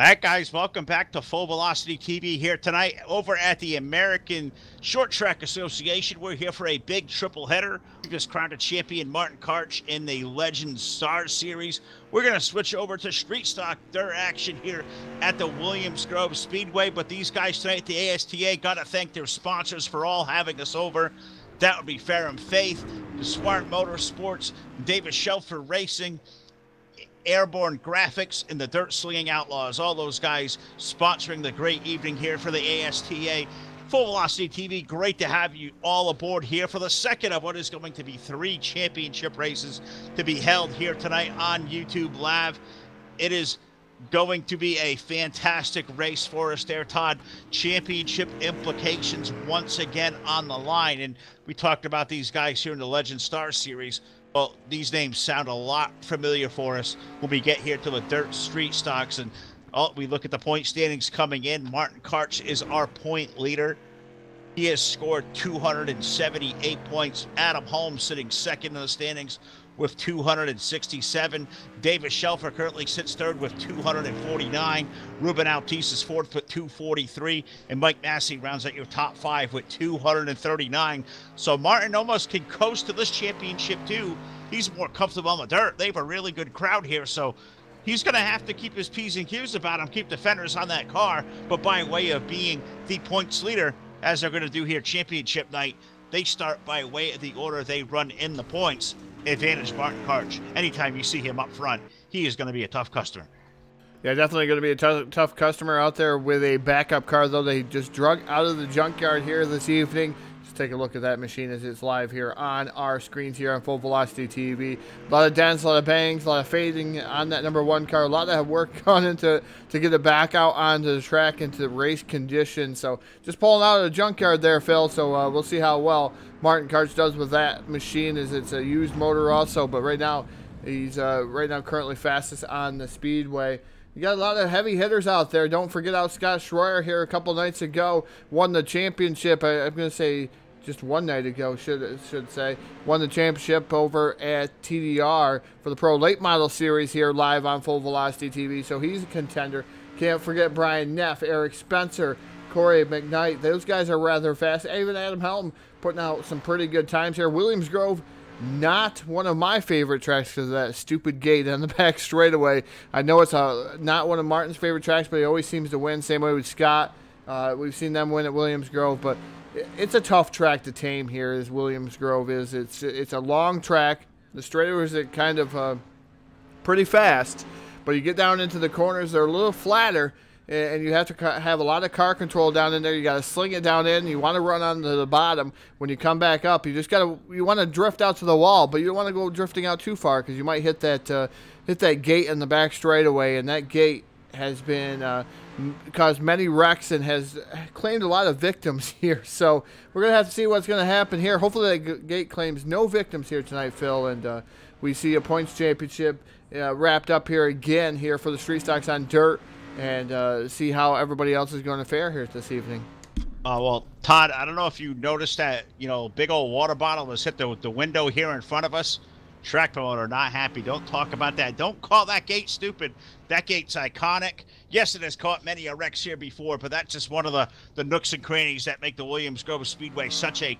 All right, guys, welcome back to Full Velocity TV here tonight over at the American Short Track Association. We're here for a big triple header. We just crowned a champion, Martin Karch, in the Legends Star Series. We're going to switch over to street stock dirt action here at the Williams Grove Speedway. But these guys tonight at the ASTA got to thank their sponsors for all having us over. That would be Fair and Faith, the Smart Motorsports, Davis Shelfer Racing, Airborne Graphics, and the Dirt Slinging Outlaws. All those guys sponsoring the great evening here for the ASTA. Full Velocity TV, great to have you all aboard here for the second of what is going to be 3 championship races to be held here tonight on YouTube Live. It is going to be a fantastic race for us there, Todd. Championship implications once again on the line. And we talked about these guys here in the Legend Star Series. Well, these names sound a lot familiar for us when we get here to the dirt street stocks. And we look at the point standings coming in. Martin Karch is our point leader. He has scored 278 points. Adam Holmes sitting second in the standings with 267. Davis Shelfer currently sits third with 249. Ruben Altice is fourth with 243. And Mike Massey rounds out your top 5 with 239. So Martin almost can coast to this championship too. He's more comfortable on the dirt. They have a really good crowd here, so he's going to have to keep his P's and Q's about him, keep the fenders on that car. But by way of being the points leader, as they're going to do here championship night, they start by way of the order they run in the points. Advantage Martin Karch. Anytime you see him up front, he is going to be a tough customer. Yeah, definitely going to be a tough customer out there with a backup car, though. They just drug out of the junkyard here this evening. Just take a look at that machine as it's live here on our screens here on Full Velocity TV. A lot of dents, a lot of bangs, a lot of fading on that number 1 car. A lot of work gone into to get it back out onto the track into the race conditions. So just pulling out of the junkyard there, Phil. So we'll see how well Martin Karch does with that machine, as it's a used motor also. But right now, he's currently fastest on the speedway. You got a lot of heavy hitters out there. Don't forget out Scott Schroyer here a couple nights ago. Won the championship. I'm going to say just one night ago, should say. Won the championship over at TDR for the Pro Late Model Series here live on Full Velocity TV. So he's a contender. Can't forget Brian Neff, Eric Spencer, Corey McKnight. Those guys are rather fast. Even Adam Helm putting out some pretty good times here. Williams Grove, not one of my favorite tracks because of that stupid gate on the back straightaway. I know it's not one of Martin's favorite tracks, but he always seems to win. Same way with Scott. We've seen them win at Williams Grove, but it's a tough track to tame here, as Williams Grove is. It's a long track. The straightaways are kind of pretty fast, but you get down into the corners, they're a little flatter, and you have to have a lot of car control down in there. You got to sling it down in. You want to run onto the bottom. When you come back up, you want to drift out to the wall, but you don't want to go drifting out too far because you might hit that gate in the back straightaway, and that gate has been caused many wrecks and has claimed a lot of victims here. So we're going to have to see what's going to happen here. Hopefully that gate claims no victims here tonight, Phil, and we see a points championship wrapped up here again here for the street stocks on dirt, and see how everybody else is going to fare here this evening. Well, Todd, I don't know if you noticed that, big old water bottle has hit the window here in front of us. Track promoter not happy. Don't talk about that. Don't call that gate stupid. That gate's iconic. Yes, it has caught many a wrecks here before, but that's just one of the nooks and crannies that make the Williams Grove Speedway such a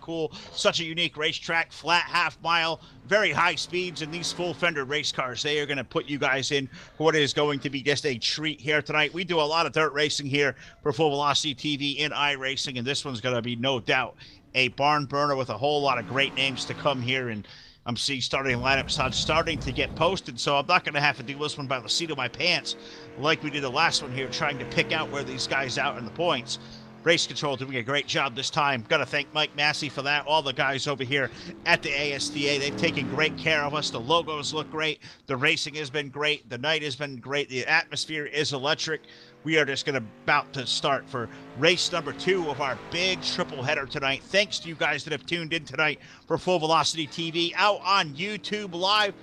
unique racetrack. Flat half mile, very high speeds, and these full fender race cars, they are going to put you guys in for what is going to be just a treat here tonight. We do a lot of dirt racing here for Full Velocity TV in iRacing, and this one's going to be no doubt a barn burner with a whole lot of great names to come here. And I'm seeing starting lineups starting to get posted, so I'm not going to have to do this one by the seat of my pants like we did the last one here, trying to pick out where these guys out in the points. Race Control doing a great job this time. Got to thank Mike Massey for that. All the guys over here at the ASTA, they've taken great care of us. The logos look great. The racing has been great. The night has been great. The atmosphere is electric. We are just about to start for race number 2 of our big triple header tonight. Thanks to you guys that have tuned in tonight for Full Velocity TV out on YouTube Live.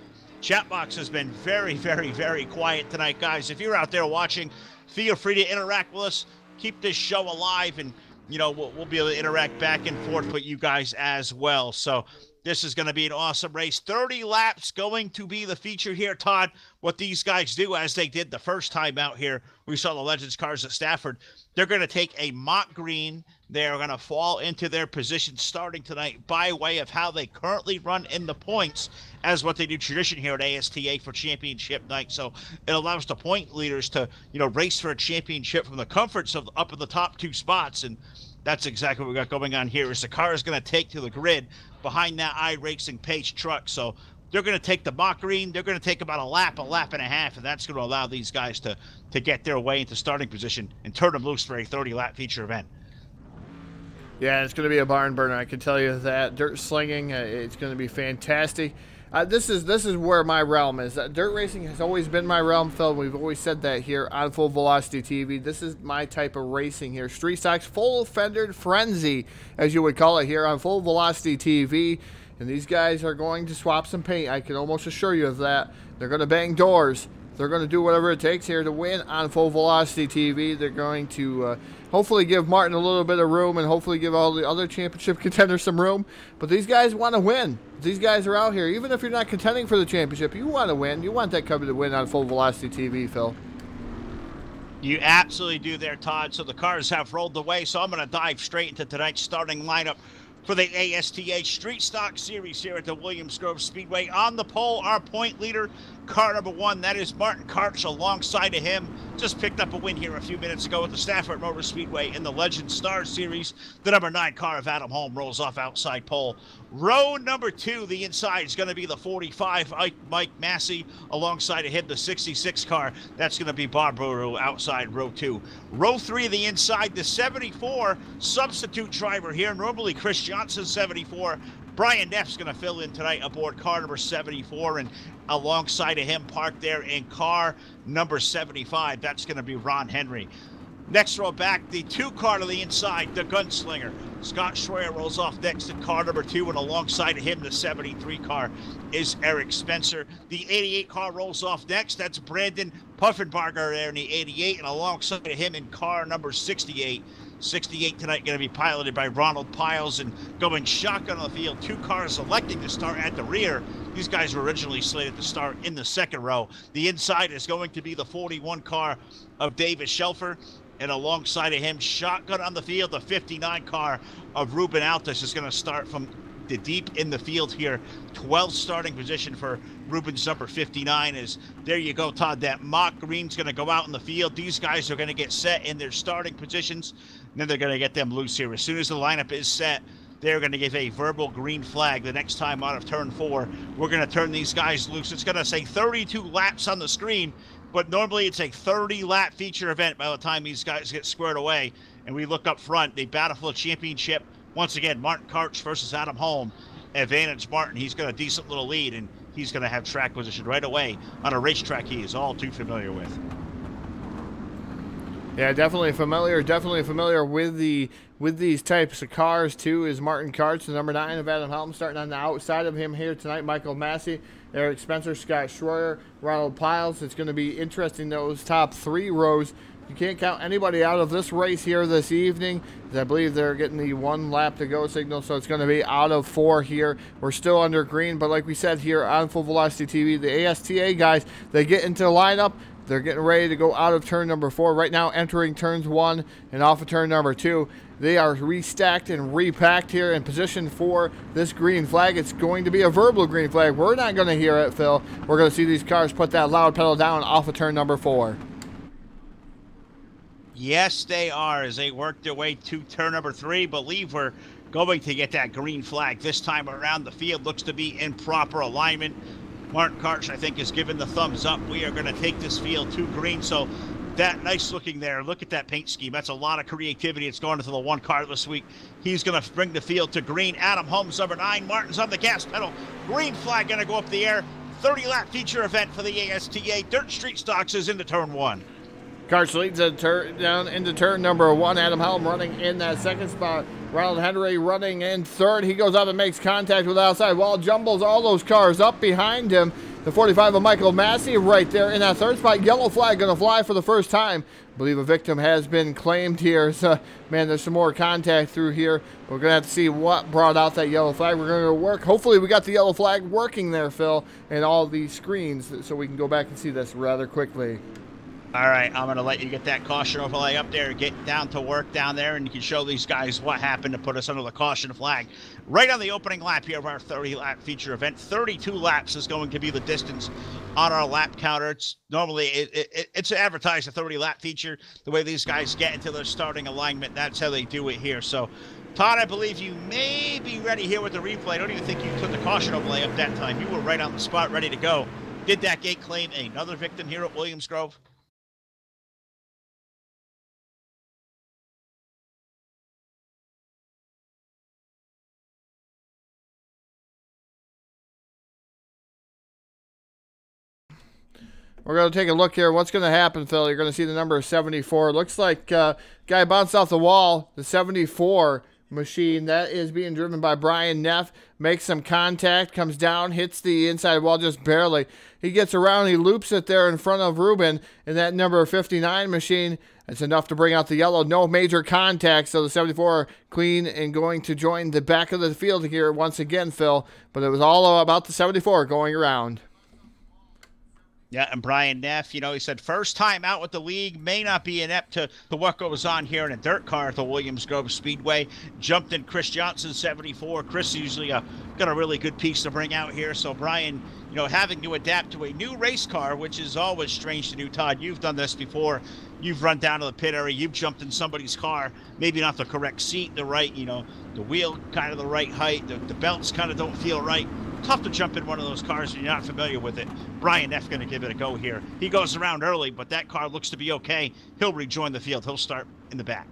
Chat box has been very, very, very quiet tonight, guys. If you're out there watching, feel free to interact with us. Keep this show alive, and we'll be able to interact back and forth with you guys as well. So This is going to be an awesome race. 30 laps going to be the feature here, Todd. What these guys do, as they did the first time out here, we saw the Legends cars at Stafford. They're going to take a mock green. They're going to fall into their position starting tonight by way of how they currently run in the points, as what they do tradition here at ASTA for championship night. So it allows the point leaders to, race for a championship from the comforts of up in the top 2 spots. And that's exactly what we got going on here. Is the car is going to take to the grid behind that iRacing Pace truck. So they're going to take the mock green. They're going to take about a lap and a half, and that's going to allow these guys to get their way into starting position and turn them loose for a 30-lap feature event. Yeah, it's going to be a barn burner. I can tell you that. Dirt slinging, it's going to be fantastic. This is where my realm is. Dirt racing has always been my realm, Phil. We've always said that here on Full Velocity TV. This is my type of racing here. Street stocks, full fendered frenzy, as you would call it here on Full Velocity TV. And these guys are going to swap some paint. I can almost assure you of that. They're going to bang doors. They're going to do whatever it takes here to win on Full Velocity TV. They're going to hopefully give Martin a little bit of room and hopefully give all the other championship contenders some room. But these guys want to win. These guys are out here. Even if you're not contending for the championship, you want to win. You want that company to win on Full Velocity TV, Phil. You absolutely do there, Todd. So the cars have rolled away. So I'm going to dive straight into tonight's starting lineup for the ASTA Street Stock Series here at the Williams Grove Speedway. On the pole, our point leader, car number 1, that is Martin Karch. Alongside of him, just picked up a win here a few minutes ago at the Stafford Motor Speedway in the Legend Star Series. The number 9 car of Adam Holm rolls off outside pole. Row number 2, the inside is going to be the 45, Mike Massey. Alongside of him, the 66 car, that's going to be Bob Brewer outside row 2. Row 3, the inside, the 74 substitute driver here, normally Chris Johnson, 74. Brian Neff's going to fill in tonight aboard car number 74, and alongside of him, parked there in car number 75, that's going to be Ron Henry. Next row back, the 2 car to the inside, the Gunslinger. Scott Schroyer rolls off next in car number 2, and alongside of him, the 73 car is Eric Spencer. The 88 car rolls off next. That's Brandon Puffenbarger there in the 88, and alongside of him in car number 68. 68 tonight going to be piloted by Ronald Piles, and going shotgun on the field. 2 cars electing to start at the rear. These guys were originally slated to start in the second row. The inside is going to be the 41 car of David Shelfer, and alongside of him, shotgun on the field, the 59 car of Ruben Altus is going to start from the deep in the field here. 12th starting position for Ruben's number 59 is, there you go, Todd, that mock green's going to go out in the field. These guys are going to get set in their starting positions, and then they're going to get them loose here. As soon as the lineup is set, they're going to give a verbal green flag the next time out of turn 4. We're going to turn these guys loose. It's going to say 32 laps on the screen, but normally it's a 30-lap feature event by the time these guys get squared away. And we look up front, the battle for the championship. Once again, Martin Karch versus Adam Holm. Advantage Martin. He's got a decent little lead, and he's going to have track position right away on a racetrack he is all too familiar with. Yeah, definitely familiar with these types of cars too. Is Martin Karch, the number 9 of Adam Holm. Starting on the outside of him here tonight, Michael Massey, Eric Spencer, Scott Schroyer, Ronald Piles. It's going to be interesting, those top 3 rows. You can't count anybody out of this race here this evening. I believe they're getting the 1 lap to go signal, so it's going to be out of 4 here. We're still under green, but like we said here on Full Velocity TV, the ASTA guys, they get into the lineup. They're getting ready to go out of turn number 4. Right now, entering turns 1 and off of turn number 2. They are restacked and repacked here in position for this green flag. It's going to be a verbal green flag. We're not going to hear it, Phil. We're going to see these cars put that loud pedal down off of turn number 4. Yes, they are, as they work their way to turn number 3. Believe we're going to get that green flag this time around. The field looks to be in proper alignment. Martin Karch, I think, is giving the thumbs up. We are going to take this field to green. So that nice looking there. Look at that paint scheme. That's a lot of creativity. It's going into the 1 car this week. He's going to bring the field to green. Adam Holmes, number 9. Martin's on the gas pedal. Green flag going to go up the air. 30-lap feature event for the ASTA. Dirt Street Stocks is into turn 1. Karch leads down into turn number 1. Adam Helm running in that second spot. Ronald Henry running in third. He goes up and makes contact with the outside wall. Jumbles all those cars up behind him. The 45 of Michael Massey right there in that third spot. Yellow flag going to fly for the first time. I believe a victim has been claimed here. So, man, there's some more contact through here. We're going to have to see what brought out that yellow flag. We're going to work. Hopefully we got the yellow flag working there, Phil, and all these screens so we can go back and see this rather quickly. All right, I'm going to let you get that caution overlay up there, get down to work down there, and you can show these guys what happened to put us under the caution flag. Right on the opening lap here of our 30-lap feature event. 32 laps is going to be the distance on our lap counter. It's normally it's advertised a 30-lap feature. The way these guys get into their starting alignment, that's how they do it here. So, Todd, I believe you may be ready here with the replay. I don't even think you took the caution overlay up that time. You were right on the spot, ready to go. Did that gate claim another victim here at Williams Grove? We're going to take a look here. What's going to happen, Phil? You're going to see the number 74. Looks like guy bounced off the wall. The 74 machine that is being driven by Brian Neff makes some contact, comes down, hits the inside wall just barely. He gets around, he loops it there in front of Ruben, and that number 59 machine, that's enough to bring out the yellow. No major contact, so the 74 clean and going to join the back of the field here once again, Phil. But it was all about the 74 going around. Yeah, and Brian Neff, you know, he said first time out with the league, may not be inept to what goes on here in a dirt car at the Williams Grove Speedway. Jumped in Chris Johnson, 74. Chris usually got a really good piece to bring out here. So Brian, you know, having to adapt to a new race car, which is always strange to do. Todd, you've done this before. You've run down to the pit area. You've jumped in somebody's car, maybe not the correct seat, the right, you know, the wheel kind of the right height. The belts kind of don't feel right. Tough to jump in one of those cars when you're not familiar with it. Brian Neff going to give it a go here. He goes around early, but that car looks to be okay. He'll rejoin the field. He'll start in the back.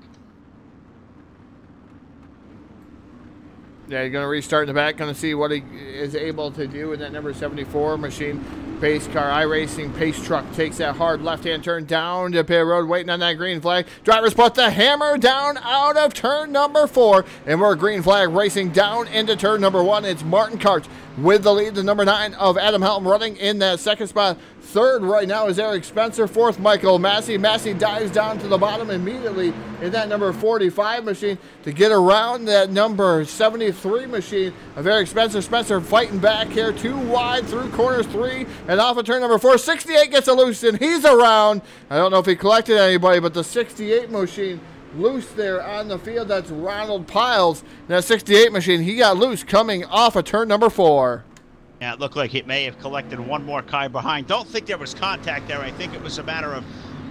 Yeah, you're going to restart in the back. Going to see what he is able to do in that number 74 machine. Pace car, iRacing pace truck takes that hard left-hand turn down to pit road, waiting on that green flag. Drivers put the hammer down out of turn number 4, and we're green flag racing down into turn number 1. It's Martin Karch with the lead. The number 9 of Adam Helm running in that second spot. Third right now is Eric Spencer. Fourth, Michael Massey. Massey dives down to the bottom immediately in that number 45 machine to get around that number 73 machine of Eric Spencer. Spencer fighting back here, too wide through corners 3 and off of turn number 4. 68 gets a loose and he's around. I don't know if he collected anybody, but the 68 machine loose there on the field. That's Ronald Piles. That 68 machine, he got loose coming off of turn number 4. Yeah, it looked like it may have collected one more car behind. Don't think there was contact there. I think it was a matter of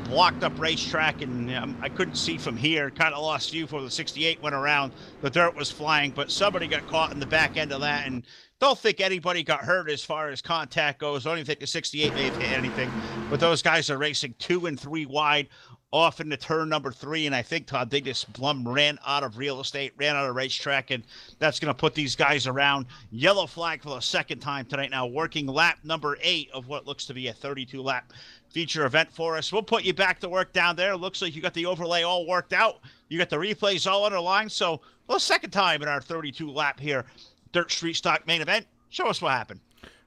blocked up racetrack, and I couldn't see from here. Kind of lost view before the 68 went around. The dirt was flying, but somebody got caught in the back end of that, and don't think anybody got hurt as far as contact goes. Don't even think the 68 may have hit anything, but those guys are racing 2 and 3 wide off into turn number 3, and I think, Todd, they just ran out of real estate, ran out of racetrack, and that's going to put these guys around. Yellow flag for the second time tonight now, working lap number 8 of what looks to be a 32-lap feature event for us. We'll put you back to work down there. Looks like you got the overlay all worked out. You got the replays all underlined. So, well, second time in our 32-lap here, Dirt Street Stock main event. Show us what happened.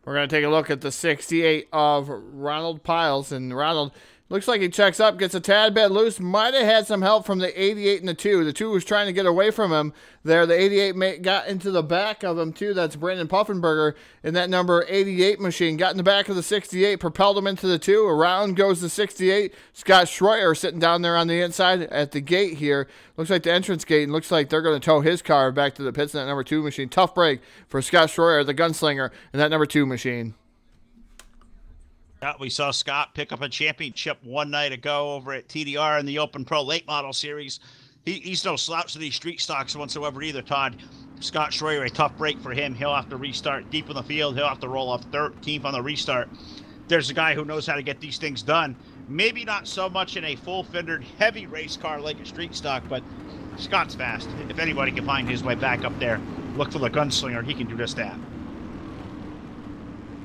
We're going to take a look at the 68 of Ronald Piles, and Ronald looks like he checks up, gets a tad bit loose. Might have had some help from the 88 and the 2. The 2 was trying to get away from him there. The 88 got into the back of him, too. That's Brandon Puffenberger. And that number 88 machine got in the back of the 68, propelled him into the 2. Around goes the 68. Scott Schroyer sitting down there on the inside at the gate here. Looks like the entrance gate, and looks like they're going to tow his car back to the pits in that number 2 machine. Tough break for Scott Schroyer, the gunslinger, in that number 2 machine. Yeah, we saw Scott pick up a championship one night ago over at TDR in the Open Pro Late Model Series. He's no slouch to these street stocks whatsoever either, Todd. Scott Schroyer, a tough break for him. He'll have to restart deep in the field. He'll have to roll off 13th on the restart. There's a guy who knows how to get these things done. Maybe not so much in a full-fendered, heavy race car like a street stock, but Scott's fast. If anybody can find his way back up there, look for the gunslinger. He can do just that.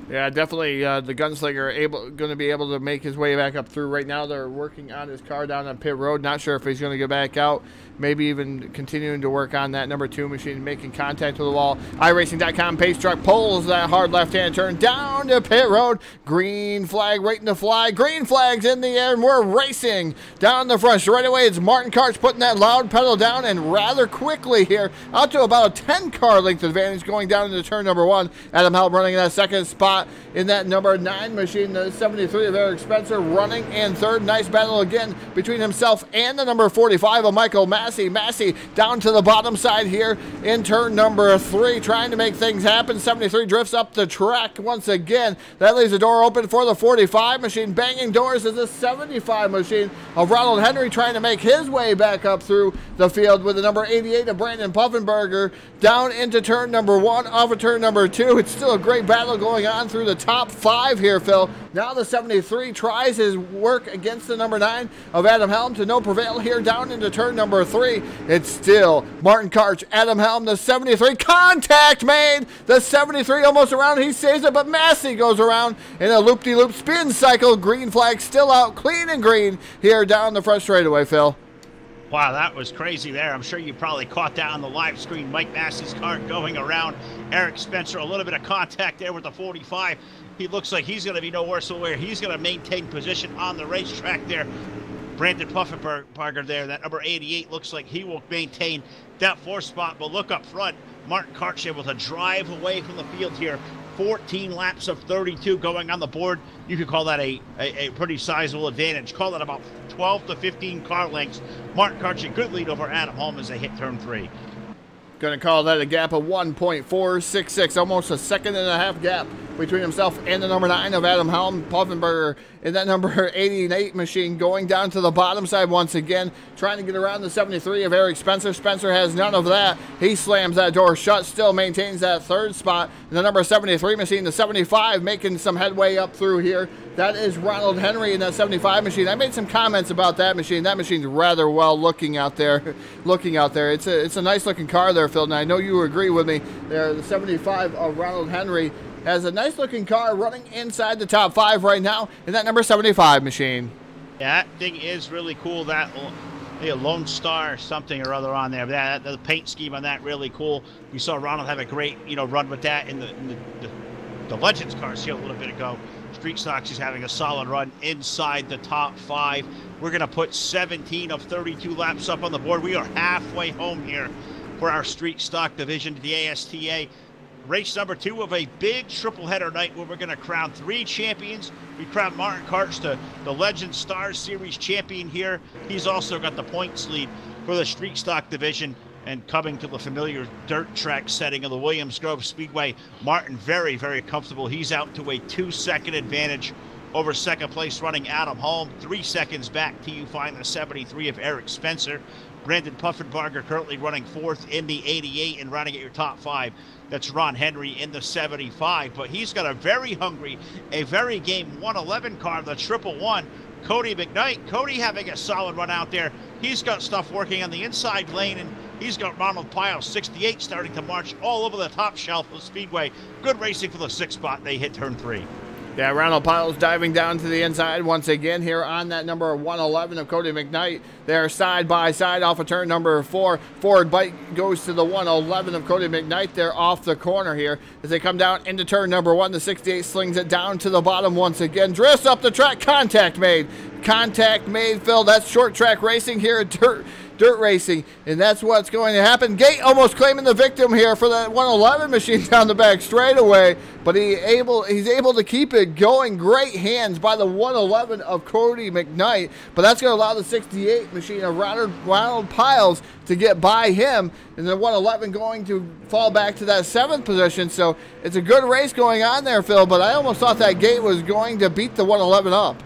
Yeah, definitely the gunslinger going to be able to make his way back up through. Right now they're working on his car down on pit road. Not sure if he's going to get back out. Maybe even continuing to work on that number 2 machine, making contact with the wall. iRacing.com pace truck pulls that hard left-hand turn down to pit road. Green flag waiting to fly. Green flag's in the air, and we're racing down the front. Right away, it's Martin Karch putting that loud pedal down, and rather quickly here, out to about a 10-car length advantage going down into turn number 1. Adam Help running in that second spot in that number 9 machine. The 73 of Eric Spencer running in third. Nice battle again between himself and the number 45 of Michael Massey. Massey down to the bottom side here in turn number 3, trying to make things happen. 73 drifts up the track once again. That leaves the door open for the 45 machine. Banging doors is the 75 machine of Ronald Henry, trying to make his way back up through the field with the number 88 of Brandon Puffenberger down into turn number 1, off of turn number 2. It's still a great battle going on through the top 5 here, Phil. Now the 73 tries his work against the number 9 of Adam Helm to no prevail here down into turn number 3. It's still Martin Karch, Adam Helm, the 73. Contact made! The 73 almost around. He saves it, but Massey goes around in a loop-de-loop spin cycle. Green flag still out, clean and green here down the front straightaway, Phil. Wow, that was crazy there. I'm sure you probably caught that on the live screen. Mike Massey's car going around. Eric Spencer, a little bit of contact there with the 45. He looks like he's going to be no worse aware. He's going to maintain position on the racetrack there. Brandon Puffenberger there, that number 88, looks like he will maintain that 4th spot. But look up front, Martin Karch able to drive away from the field here. 14 laps of 32 going on the board. You could call that a pretty sizable advantage. Call it about 12 to 15 car lengths. Martin Karch, a good lead over Adam Holm as they hit turn 3. Going to call that a gap of 1.466, almost a second and a half gap between himself and the number 9 of Adam Helm. Puffenberger in that number 88 machine going down to the bottom side once again, trying to get around the 73 of Eric Spencer. Spencer has none of that. He slams that door shut, still maintains that 3rd spot. And the number 73 machine, the 75, making some headway up through here. That is Ronald Henry in that 75 machine. I made some comments about that machine. That machine's rather well looking out there. It's a nice looking car there, Phil, and I know you agree with me there. The 75 of Ronald Henry has a nice looking car running inside the top 5 right now in that number 75 machine. Yeah, that thing is really cool. That Lone Star something or other on there. The paint scheme on that really cool. We saw Ronald have a great run with that in the Legends cars here a little bit ago. Street Stocks is having a solid run inside the top 5. We're going to put 17 of 32 laps up on the board. We are halfway home here for our Street Stock division, the ASTA. Race number 2 of a big triple header night where we're going to crown 3 champions. We crowned Martin Karch, the Legend Stars Series champion here. He's also got the points lead for the Street Stock division. And coming to the familiar dirt track setting of the Williams Grove Speedway, Martin very, very comfortable. He's out to a 2-second advantage over second place running Adam Holm. 3 seconds back till you find the 73 of Eric Spencer. Brandon Puffenberger currently running 4th in the 88 and running at your top 5. That's Ron Henry in the 75. But he's got a very hungry, a very game 111 car, the 111. Cody McKnight. Cody having a solid run out there. He's got stuff working on the inside lane, and he's got Ronald Piles, 68, starting to march all over the top shelf of Speedway. Good racing for the 6th spot. They hit turn 3. Yeah, Ronald Piles diving down to the inside once again here on that number 111 of Cody McKnight. They're side by side off of turn number 4. Forward bite goes to the 111 of Cody McKnight. They're off the corner here as they come down into turn number 1. The 68 slings it down to the bottom once again. Drifts up the track. Contact made. Contact made, Phil. That's short track racing here at dirt racing, and that's what's going to happen. Gate almost claiming the victim here for that 111 machine down the back straightaway, but he's able to keep it going. Great hands by the 111 of Cody McKnight, but that's going to allow the 68 machine of Ronald Piles to get by him, and the 111 going to fall back to that 7th position. So it's a good race going on there, Phil, but I almost thought that Gate was going to beat the 111 up.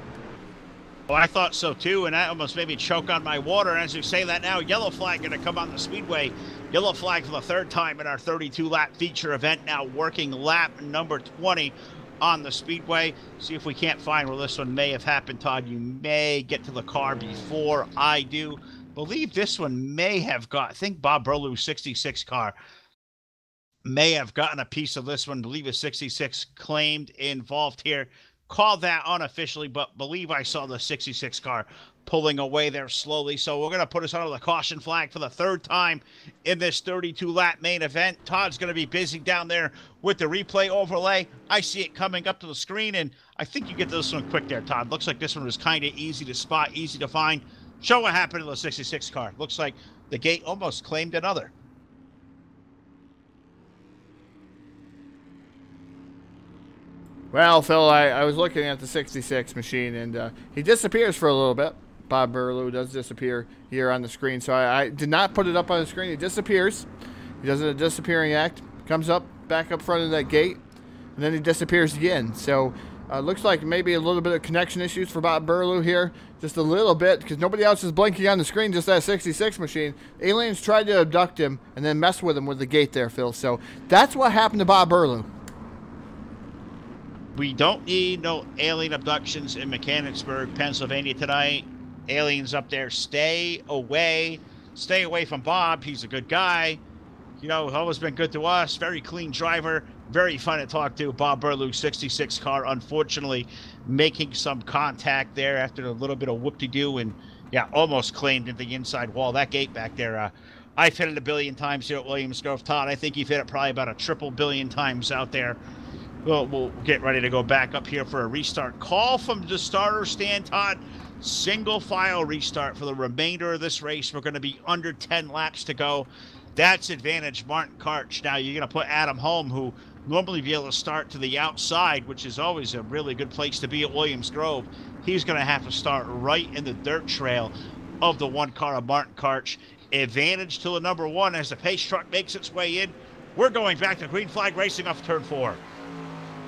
Well, I thought so too, and that almost made me choke on my water. As you say that now, yellow flag going to come on the Speedway. Yellow flag for the 3rd time in our 32-lap feature event, now working lap number 20 on the Speedway. See if we can't find where this one may have happened, Todd. You may get to the car before I do. Believe this one may have got, I think Bob Burlew's 66 car. may have gotten a piece of this one. Believe a 66 claimed involved here. Called that unofficially, but believe I saw the 66 car pulling away there slowly. So we're going to put us under the caution flag for the third time in this 32-lap main event. Todd's going to be busy down there with the replay overlay. I see it coming up to the screen, and I think you get this one quick there, Todd. Looks like this one was kind of easy to spot, easy to find. Show what happened to the 66 car. Looks like the gate almost claimed another. Well, Phil, I was looking at the 66 machine, and he disappears for a little bit. Bob Burlew does disappear here on the screen, so I did not put it up on the screen. He disappears. He does a disappearing act, comes up, back up front of that gate, and then he disappears again. So looks like maybe a little bit of connection issues for Bob Burlew here, just a little bit, because nobody else is blinking on the screen, just that 66 machine. Aliens tried to abduct him and then mess with him with the gate there, Phil. So that's what happened to Bob Burlew. We don't need no alien abductions in Mechanicsburg, Pennsylvania tonight. Aliens up there, stay away. Stay away from Bob. He's a good guy. You know, always been good to us. Very clean driver. Very fun to talk to. Bob Burlew, 66 car, unfortunately making some contact there after a little bit of whoop-de-doo and, yeah, almost claimed into the inside wall. That gate back there, I've hit it a billion times here at Williams Grove. Todd, I think you've hit it probably about a triple billion times out there. Well, we'll get ready to go back up here for a restart. Call from the starter stand, Todd. Single file restart for the remainder of this race. We're going to be under 10 laps to go. That's advantage Martin Karch. Now you're going to put Adam Holm, who normally be able to start to the outside, which is always a really good place to be at Williams Grove. He's going to have to start right in the dirt trail of the one car of Martin Karch. Advantage to the number one as the pace truck makes its way in. We're going back to green flag racing off turn 4.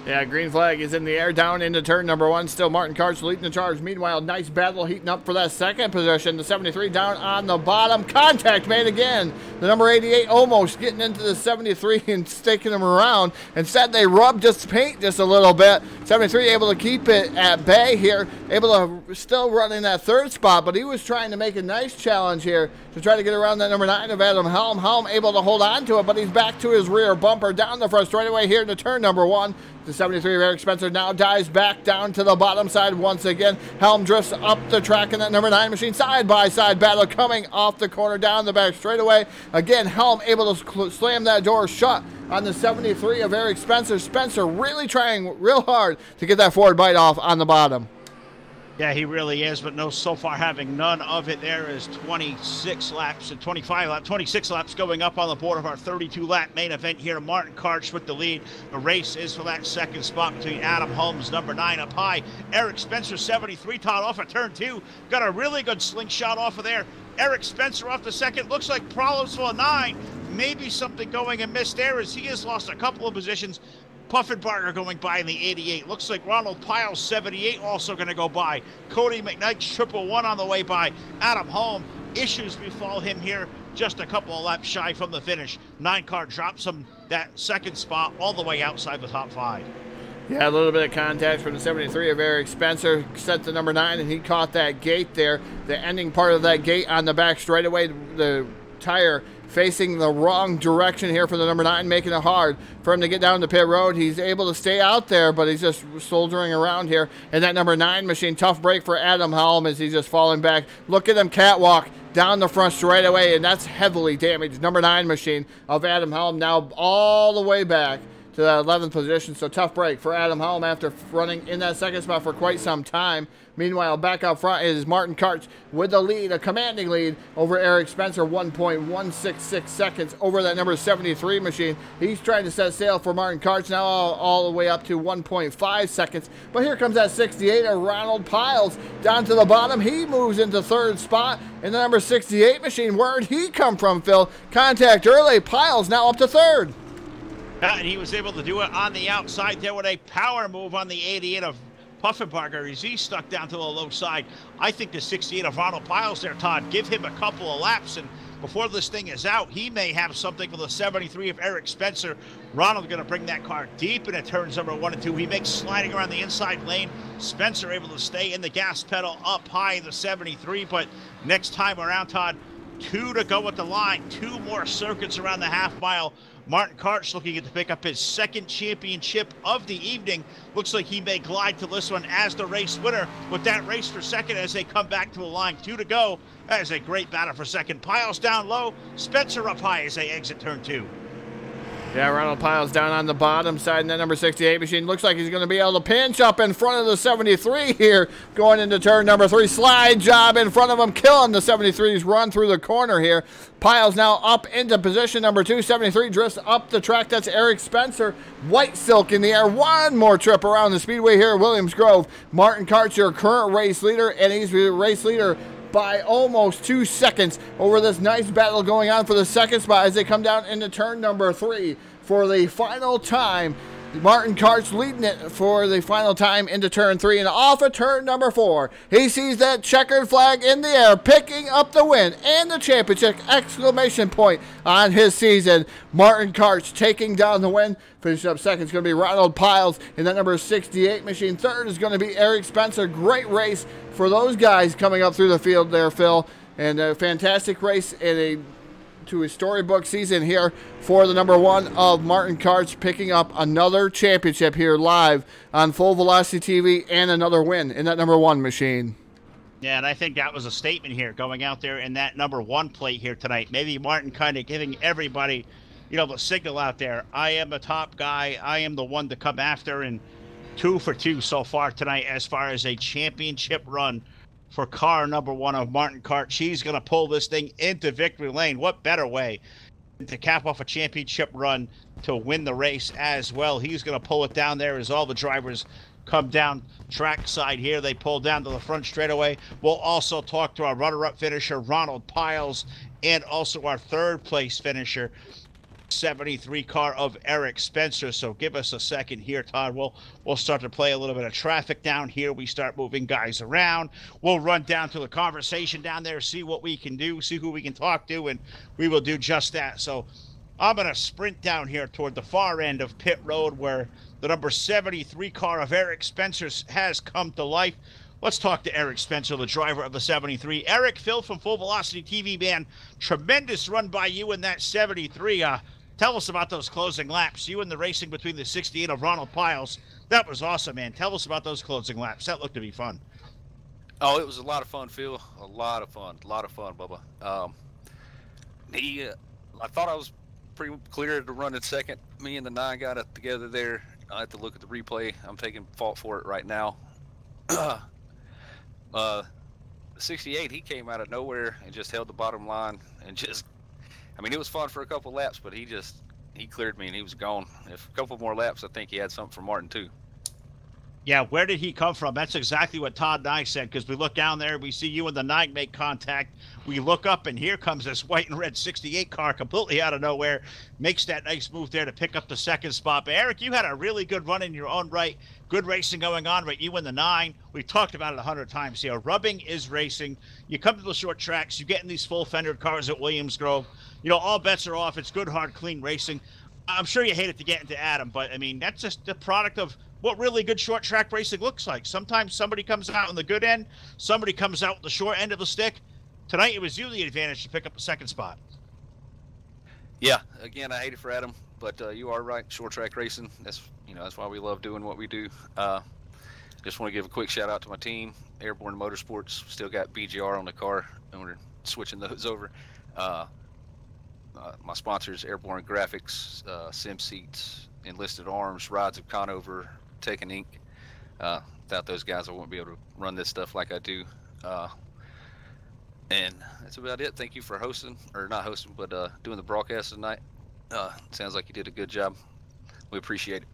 Yeah, green flag is in the air, down into turn number 1. Still Martin Karch leading the charge. Meanwhile, nice battle heating up for that second position. The 73 down on the bottom. Contact made again. The number 88 almost getting into the 73 and staking them around. Instead, they rubbed just paint just a little bit. 73 able to keep it at bay here. Able to still run in that third spot, but he was trying to make a nice challenge here to try to get around that number 9 of Adam Helm. Helm able to hold on to it, but he's back to his rear bumper down the front straightaway here into turn number 1. The 73 of Eric Spencer now dives back down to the bottom side once again. Helm drifts up the track in that number 9 machine. Side-by-side battle coming off the corner down the back straightaway. Again, Helm able to slam that door shut on the 73 of Eric Spencer. Spencer really trying real hard to get that forward bite off on the bottom. Yeah, he really is, but no, so far having none of it. There is 26 laps and 26 laps going up on the board of our 32-lap main event here. Martin Karch with the lead. The race is for that second spot between Adam Holmes, number 9 up high. Eric Spencer, 73, Todd off of turn 2. Got a really good slingshot off of there. Eric Spencer off the second. Looks like problems for a 9. Maybe something going amiss there as he has lost a couple of positions. Puffenbarger going by in the 88. Looks like Ronald Piles, 78, also going to go by. Cody McKnight's 111 on the way by. Adam Holm, issues befall him here, just a couple of laps shy from the finish. 9 car drops him that second spot all the way outside the top 5. Yeah, a little bit of contact from the 73 of Eric Spencer. Set to number 9, and he caught that gate there. The ending part of that gate on the back straightaway, the tire facing the wrong direction here for the number 9, making it hard for him to get down the pit road. He's able to stay out there, but he's just soldiering around here. And that number 9 machine, tough break for Adam Helm as he's just falling back. Look at him catwalk down the front straightaway, and that's heavily damaged. Number 9 machine of Adam Helm now all the way back to that 11th position. So tough break for Adam Helm after running in that second spot for quite some time. Meanwhile, back up front is Martin Karch with the lead, a commanding lead over Eric Spencer, 1.166 seconds over that number 73 machine. He's trying to set sail for Martin Karch now all the way up to 1.5 seconds. But here comes that 68 of Ronald Piles down to the bottom. He moves into third spot in the number 68 machine. Where'd he come from, Phil? Contact early. Piles now up to third. And he was able to do it on the outside there with a power move on the 88 of Puffenbarger as he stuck down to the low side. I think the 68 of Ronald Piles there, Todd, give him a couple of laps, and before this thing is out, he may have something for the 73 of Eric Spencer. Ronald going to bring that car deep into turns number 1 and 2. He makes sliding around the inside lane. Spencer able to stay in the gas pedal up high in the 73, but next time around, Todd, 2 to go at the line. 2 more circuits around the half mile Martin Karch looking to pick up his second championship of the evening. Looks like he may glide to this one as the race winner with that race for second as they come back to the line. 2 to go. That is a great battle for second. Piles down low, Spencer up high as they exit turn 2. Yeah, Ronald Piles down on the bottom side, and that number 68 machine looks like he's going to be able to pinch up in front of the 73 here, going into turn number 3. Slide job in front of him, killing the 73's run through the corner here. Piles now up into position number 2. 73 drifts up the track. That's Eric Spencer. White Silk in the air. One more trip around the speedway here at Williams Grove. Martin Karch, your current race leader, and he's the race leader by almost 2 seconds over this nice battle going on for the second spot as they come down into turn number 3 for the final time. Martin Karch leading it for the final time into turn 3, and off of turn number 4, he sees that checkered flag in the air, picking up the win and the championship, exclamation point on his season. Martin Karch taking down the win. Finishing up second is going to be Ronald Piles in that number 68 machine. Third is going to be Eric Spencer. Great race for those guys coming up through the field there, Phil, and a fantastic race and to a storybook season here for the number 1 of Martin Karch, picking up another championship here live on Full Velocity TV and another win in that number 1 machine. Yeah, and I think that was a statement here going out there in that number 1 plate here tonight. Maybe Martin kind of giving everybody, you know, the signal out there. I am the top guy. I am the one to come after, and 2 for 2 so far tonight as far as a championship run for car number 1 of Martin Karch. He's going to pull this thing into victory lane. What better way to cap off a championship run to win the race as well? He's going to pull it down there as all the drivers come down track side here. They pull down to the front straightaway. We'll also talk to our runner-up finisher, Ronald Piles, and also our third place finisher, 73 car of Eric Spencer. So give us a second here, Todd. We'll start to play a little bit of traffic down here. We start moving guys around. We'll run down to the conversation down there, see what we can do, see who we can talk to, and we will do just that. So I'm going to sprint down here toward the far end of pit road where the number 73 car of Eric Spencer has come to life. Let's talk to Eric Spencer, the driver of the 73. Eric, Phil from Full Velocity TV, man, tremendous run by you in that 73. Tell us about those closing laps. You and the racing between the 68 of Ronald Piles. That was awesome, man. Tell us about those closing laps. That looked to be fun. Oh, it was a lot of fun, Phil. A lot of fun, Bubba. I thought I was pretty clear to run in second. Me and the 9 got it together there. I have to look at the replay. I'm taking fault for it right now. The 68, he came out of nowhere and just held the bottom line and just, I mean, it was fun for a couple laps, but he cleared me and he was gone. If a couple more laps, I think he had something for Martin too. Yeah, where did he come from? That's exactly what Todd and I said, because we look down there, we see you and the 9 make contact. We look up, and here comes this white and red 68 car completely out of nowhere. Makes that nice move there to pick up the second spot. But, Eric, you had a really good run in your own right. Good racing going on, but you and the 9, we've talked about it 100 times here. Rubbing is racing. You come to the short tracks, you get in these full-fendered cars at Williams Grove. You know, all bets are off. It's good, hard, clean racing. I'm sure you hate it to get into Adam, but, I mean, that's just the product of what really good short track racing looks like. Sometimes somebody comes out on the good end, somebody comes out with the short end of the stick. Tonight it was you the advantage to pick up the second spot. Yeah, again, I hate it for Adam, but you are right. Short track racing, that's why we love doing what we do. Just want to give a quick shout out to my team, Airborne Motorsports. Still got BGR on the car, and we're switching those over. My sponsors, Airborne Graphics, Sim Seats, Enlisted Arms, Rides of Conover, Tech and Inc. Without those guys, I wouldn't be able to run this stuff like I do. And that's about it. Thank you for hosting, or not hosting, but doing the broadcast tonight. Sounds like you did a good job. We appreciate it.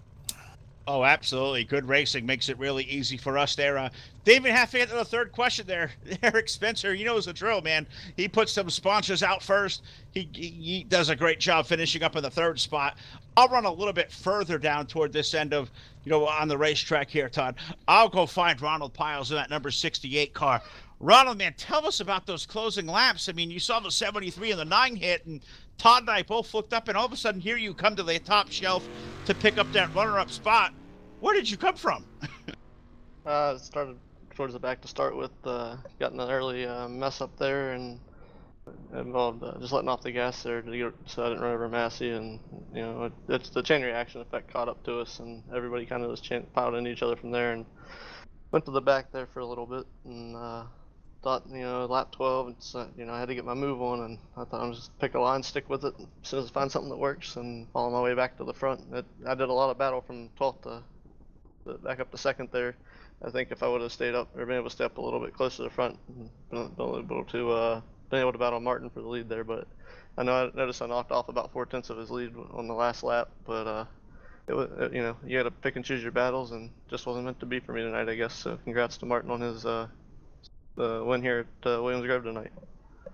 Oh, absolutely. Good racing makes it really easy for us there. David, have to get to the third question there. Eric Spencer, you know the drill, man. He puts some sponsors out first. He does a great job finishing up in the third spot. I'll run a little bit further down toward this end of, on the racetrack here, Todd. I'll go find Ronald Piles in that number 68 car. Ronald, man, tell us about those closing laps. I mean, you saw the 73 and the 9 hit, and Todd and I both looked up, and all of a sudden here you come to the top shelf to pick up that runner-up spot. Where did you come from? Started towards the back to start with. Got in an early mess up there, and involved just letting off the gas there so I didn't run over Massey, and it's the chain reaction effect caught up to us, and everybody kind of just piled into each other from there, and went to the back there for a little bit, and thought lap 12, and so, I had to get my move on, and I thought I was just pick a line, stick with it as soon as I find something that works, and follow my way back to the front. I did a lot of battle from 12th to back up to second there. I think if I would have stayed up or been able to stay up a little bit closer to the front, been able to battle Martin for the lead there. But I noticed I knocked off about 4/10 of his lead on the last lap. But you got to pick and choose your battles, and just wasn't meant to be for me tonight, I guess. So congrats to Martin on his win here at Williams Grove tonight.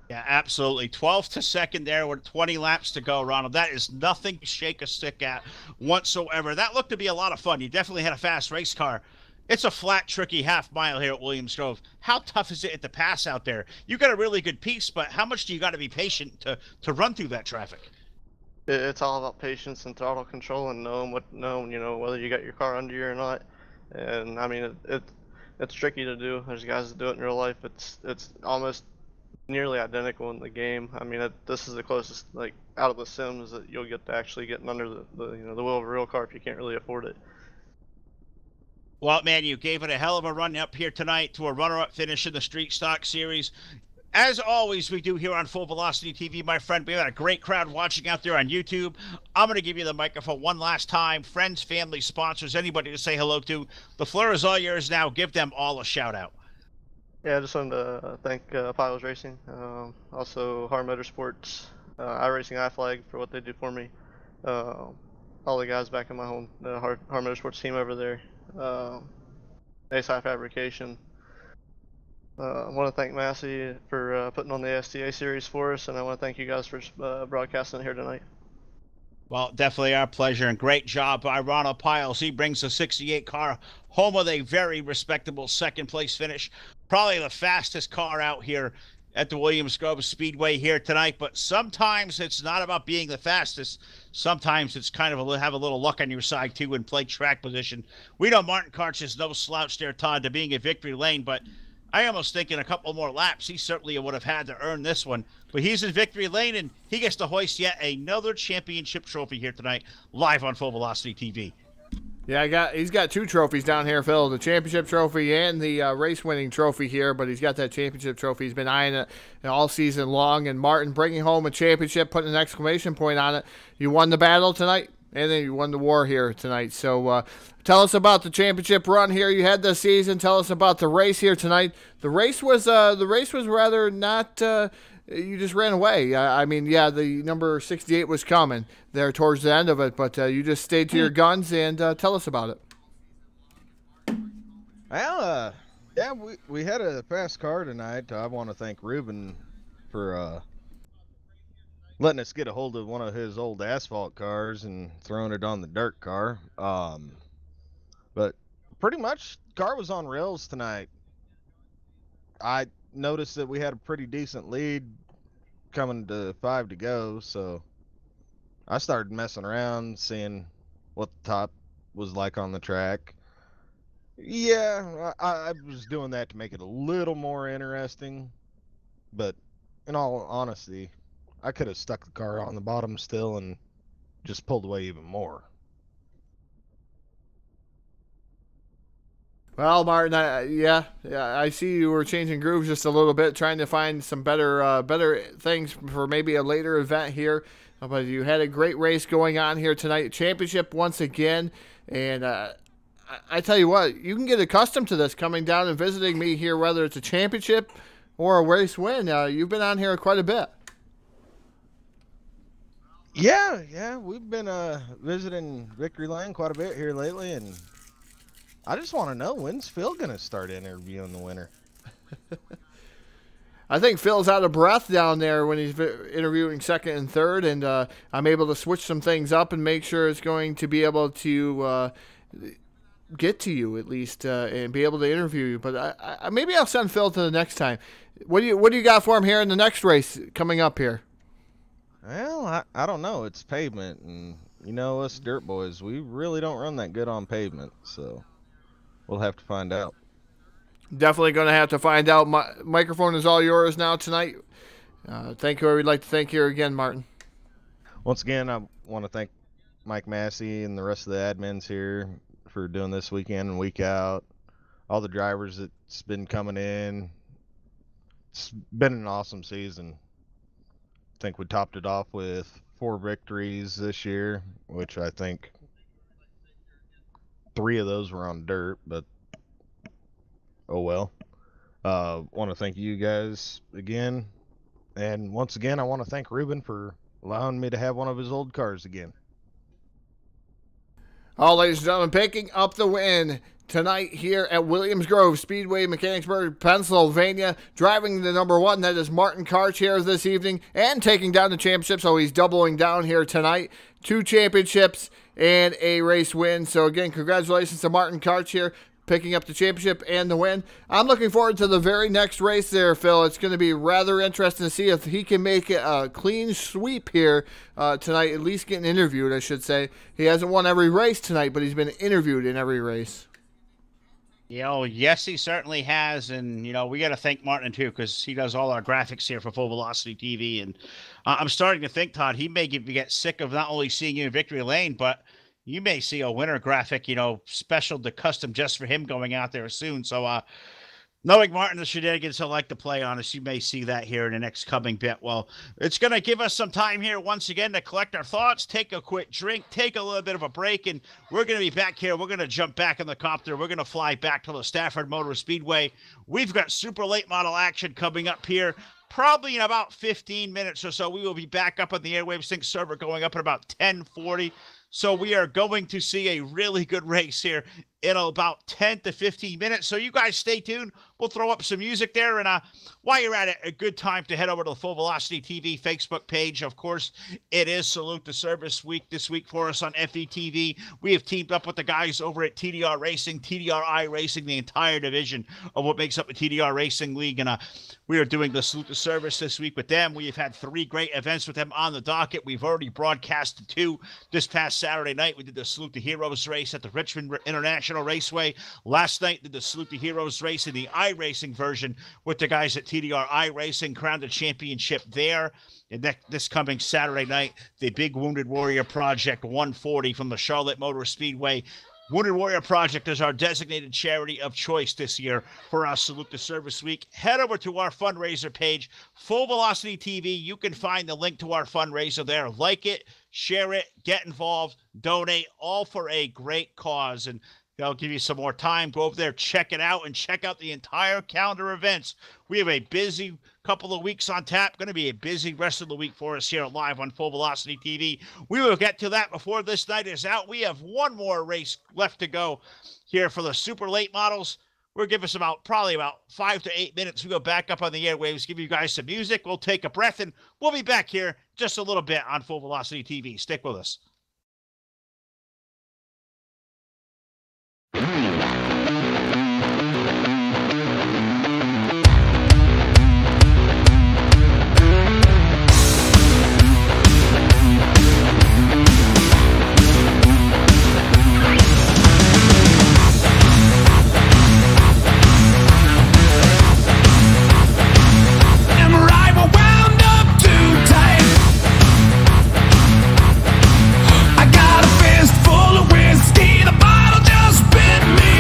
Yeah, absolutely. 12th to second there with 20 laps to go, Ronald. That is nothing to shake a stick at whatsoever. That looked to be a lot of fun. You definitely had a fast race car. It's a flat, tricky half mile here at Williams Grove. How tough is it at the pass out there? You got a really good piece, but how much do you got to be patient to run through that traffic? It's all about patience and throttle control and knowing whether you got your car under you or not. And I mean, it's tricky to do. There's guys that do it in real life. It's almost nearly identical in the game. I mean, this is the closest out of the sims that you'll get to actually getting under the wheel of a real car if you can't really afford it. Well, man, you gave it a hell of a run up here tonight to a runner-up finish in the Street Stock Series. As always, we do here on Full Velocity TV, my friend. We've got a great crowd watching out there on YouTube. I'm going to give you the microphone one last time. Friends, family, sponsors, anybody to say hello to. The floor is all yours now. Give them all a shout-out. Yeah, I just wanted to thank Piles Racing, also Har Motorsports, iRacing, iFlag for what they do for me. All the guys back in my home, the Har Motorsports team over there. ASTA Fabrication. I want to thank Massey for putting on the ASTA series for us, and I want to thank you guys for broadcasting here tonight. Well, definitely our pleasure, and great job by Ronald Piles. He brings the 68 car home with a very respectable second place finish. Probably the fastest car out here at the Williams Grove Speedway here tonight, but sometimes it's not about being the fastest. Sometimes it's kind of have a little luck on your side, too, and play track position. We know Martin Karch is no slouch there, Todd, to being at victory lane, but I almost think in a couple more laps, he certainly would have had to earn this one. But he's in victory lane, and he gets to hoist yet another championship trophy here tonight, live on Full Velocity TV. Yeah, he's got two trophies down here, Phil. The championship trophy and the race-winning trophy here, but he's got that championship trophy. He's been eyeing it all season long, and Martin bringing home a championship, putting an exclamation point on it. You won the battle tonight, and then you won the war here tonight. So tell us about the championship run here you had this season. Tell us about the race here tonight. The race was rather not. You just ran away. I mean, yeah, the number 68 was coming there towards the end of it, but you just stayed to your guns, and tell us about it. Well, yeah, we had a fast car tonight. I want to thank Ruben for letting us get a hold of one of his old asphalt cars and throwing it on the dirt car. But pretty much, car was on rails tonight. I noticed that we had a pretty decent lead coming to 5 to go, so I started messing around, seeing what the top was like on the track. Yeah, I was doing that to make it a little more interesting, but in all honesty, I could have stuck the car on the bottom still and just pulled away even more. Well, Martin, I see you were changing grooves just a little bit, trying to find some better things for maybe a later event here. But you had a great race going on here tonight, championship once again, and I tell you what, you can get accustomed to this coming down and visiting me here, whether it's a championship or a race win. You've been on here quite a bit. Yeah, we've been visiting Victory Lane quite a bit here lately, and I just want to know, when's Phil going to start interviewing the winner? I think Phil's out of breath down there when he's interviewing second and third, and I'm able to switch some things up and make sure it's going to be able to get to you at least and be able to interview you. But maybe I'll send Phil to the next time. What do you got for him here in the next race coming up here? Well, I don't know. It's pavement, and you know us dirt boys, we really don't run that good on pavement, so we'll have to find out. Definitely going to have to find out. My microphone is all yours now tonight. Thank you. We'd like to thank you again, Martin. Once again, I want to thank Mike Massey and the rest of the admins here for doing this week in and week out. All the drivers that's been coming in. It's been an awesome season. I think we topped it off with 4 victories this year, which I think 3 of those were on dirt, but oh well. Want to thank you guys again. And once again, I want to thank Ruben for allowing me to have one of his old cars again. All, ladies and gentlemen, picking up the win tonight here at Williams Grove Speedway, Mechanicsburg, Pennsylvania. Driving the number 1, that is Martin Karch here this evening, and taking down the championship, so he's doubling down here tonight. 2 championships and a race win. So again, congratulations to Martin Karch here, picking up the championship and the win. I'm looking forward to the very next race there, Phil. It's going to be rather interesting to see if he can make a clean sweep here tonight, at least getting interviewed, I should say. He hasn't won every race tonight, but he's been interviewed in every race. Yes, he certainly has. And, we got to thank Martin, too, because he does all our graphics here for Full Velocity TV. And I'm starting to think, Todd, he may get sick of not only seeing you in victory lane, but you may see a winner graphic, special to custom just for him going out there soon. So, knowing Martin, the shenanigans he'll like to play on us, you may see that here in the next coming bit. Well, it's going to give us some time here once again to collect our thoughts, take a quick drink, take a little bit of a break, and we're going to be back here. We're going to jump back in the copter. We're going to fly back to the Stafford Motor Speedway. We've got super late model action coming up here. Probably in about 15 minutes or so, we will be back up on the Airwave Sync server going up at about 10:40. So we are going to see a really good race here in about 10 to 15 minutes. So you guys stay tuned. We'll throw up some music there. And while you're at it, a good time to head over to the Full Velocity TV Facebook page. Of course, it is Salute to Service week this week for us on FETV. We have teamed up with the guys over at TDR Racing, TDRI Racing, the entire division of what makes up the TDR Racing League. And we are doing the Salute to Service this week with them. We have had 3 great events with them on the docket. We've already broadcasted 2 this past Saturday night. We did the Salute to Heroes race at the Richmond International Raceway. Last night, did the Salute to Heroes race in the iRacing version with the guys at TDR iRacing, crowned a championship there. And this coming Saturday night, the Big Wounded Warrior Project 140 from the Charlotte Motor Speedway. Wounded Warrior Project is our designated charity of choice this year for our Salute to Service Week. Head over to our fundraiser page, Full Velocity TV. You can find the link to our fundraiser there. Like it, share it, get involved, donate, all for a great cause. And they'll give you some more time. Go over there, check it out, and check out the entire calendar of events. We have a busy couple of weeks on tap. Going to be a busy rest of the week for us here live on Full Velocity TV. We will get to that before this night is out. We have one more race left to go here for the super late models. We'll give us probably about 5 to 8 minutes. We go back up on the airwaves, give you guys some music. We'll take a breath, and we'll be back here just a little bit on Full Velocity TV. Stick with us. I got a fist full of whiskey, the bottle just bit me.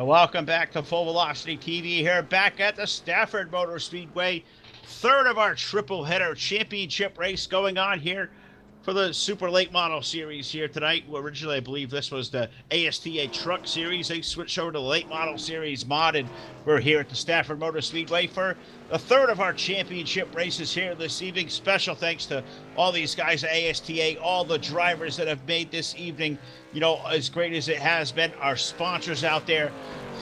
Welcome back to Full Velocity TV here, back at the Stafford Motor Speedway. Third of our triple header championship race going on here for the Super Late Model Series here tonight. Well, originally, I believe this was the ASTA Truck Series. They switched over to the Late Model Series mod, and we're here at the Stafford Motor Speedway for the third of our championship races here this evening. Special thanks to all these guys at ASTA, all the drivers that have made this evening, you know, as great as it has been. Our sponsors out there,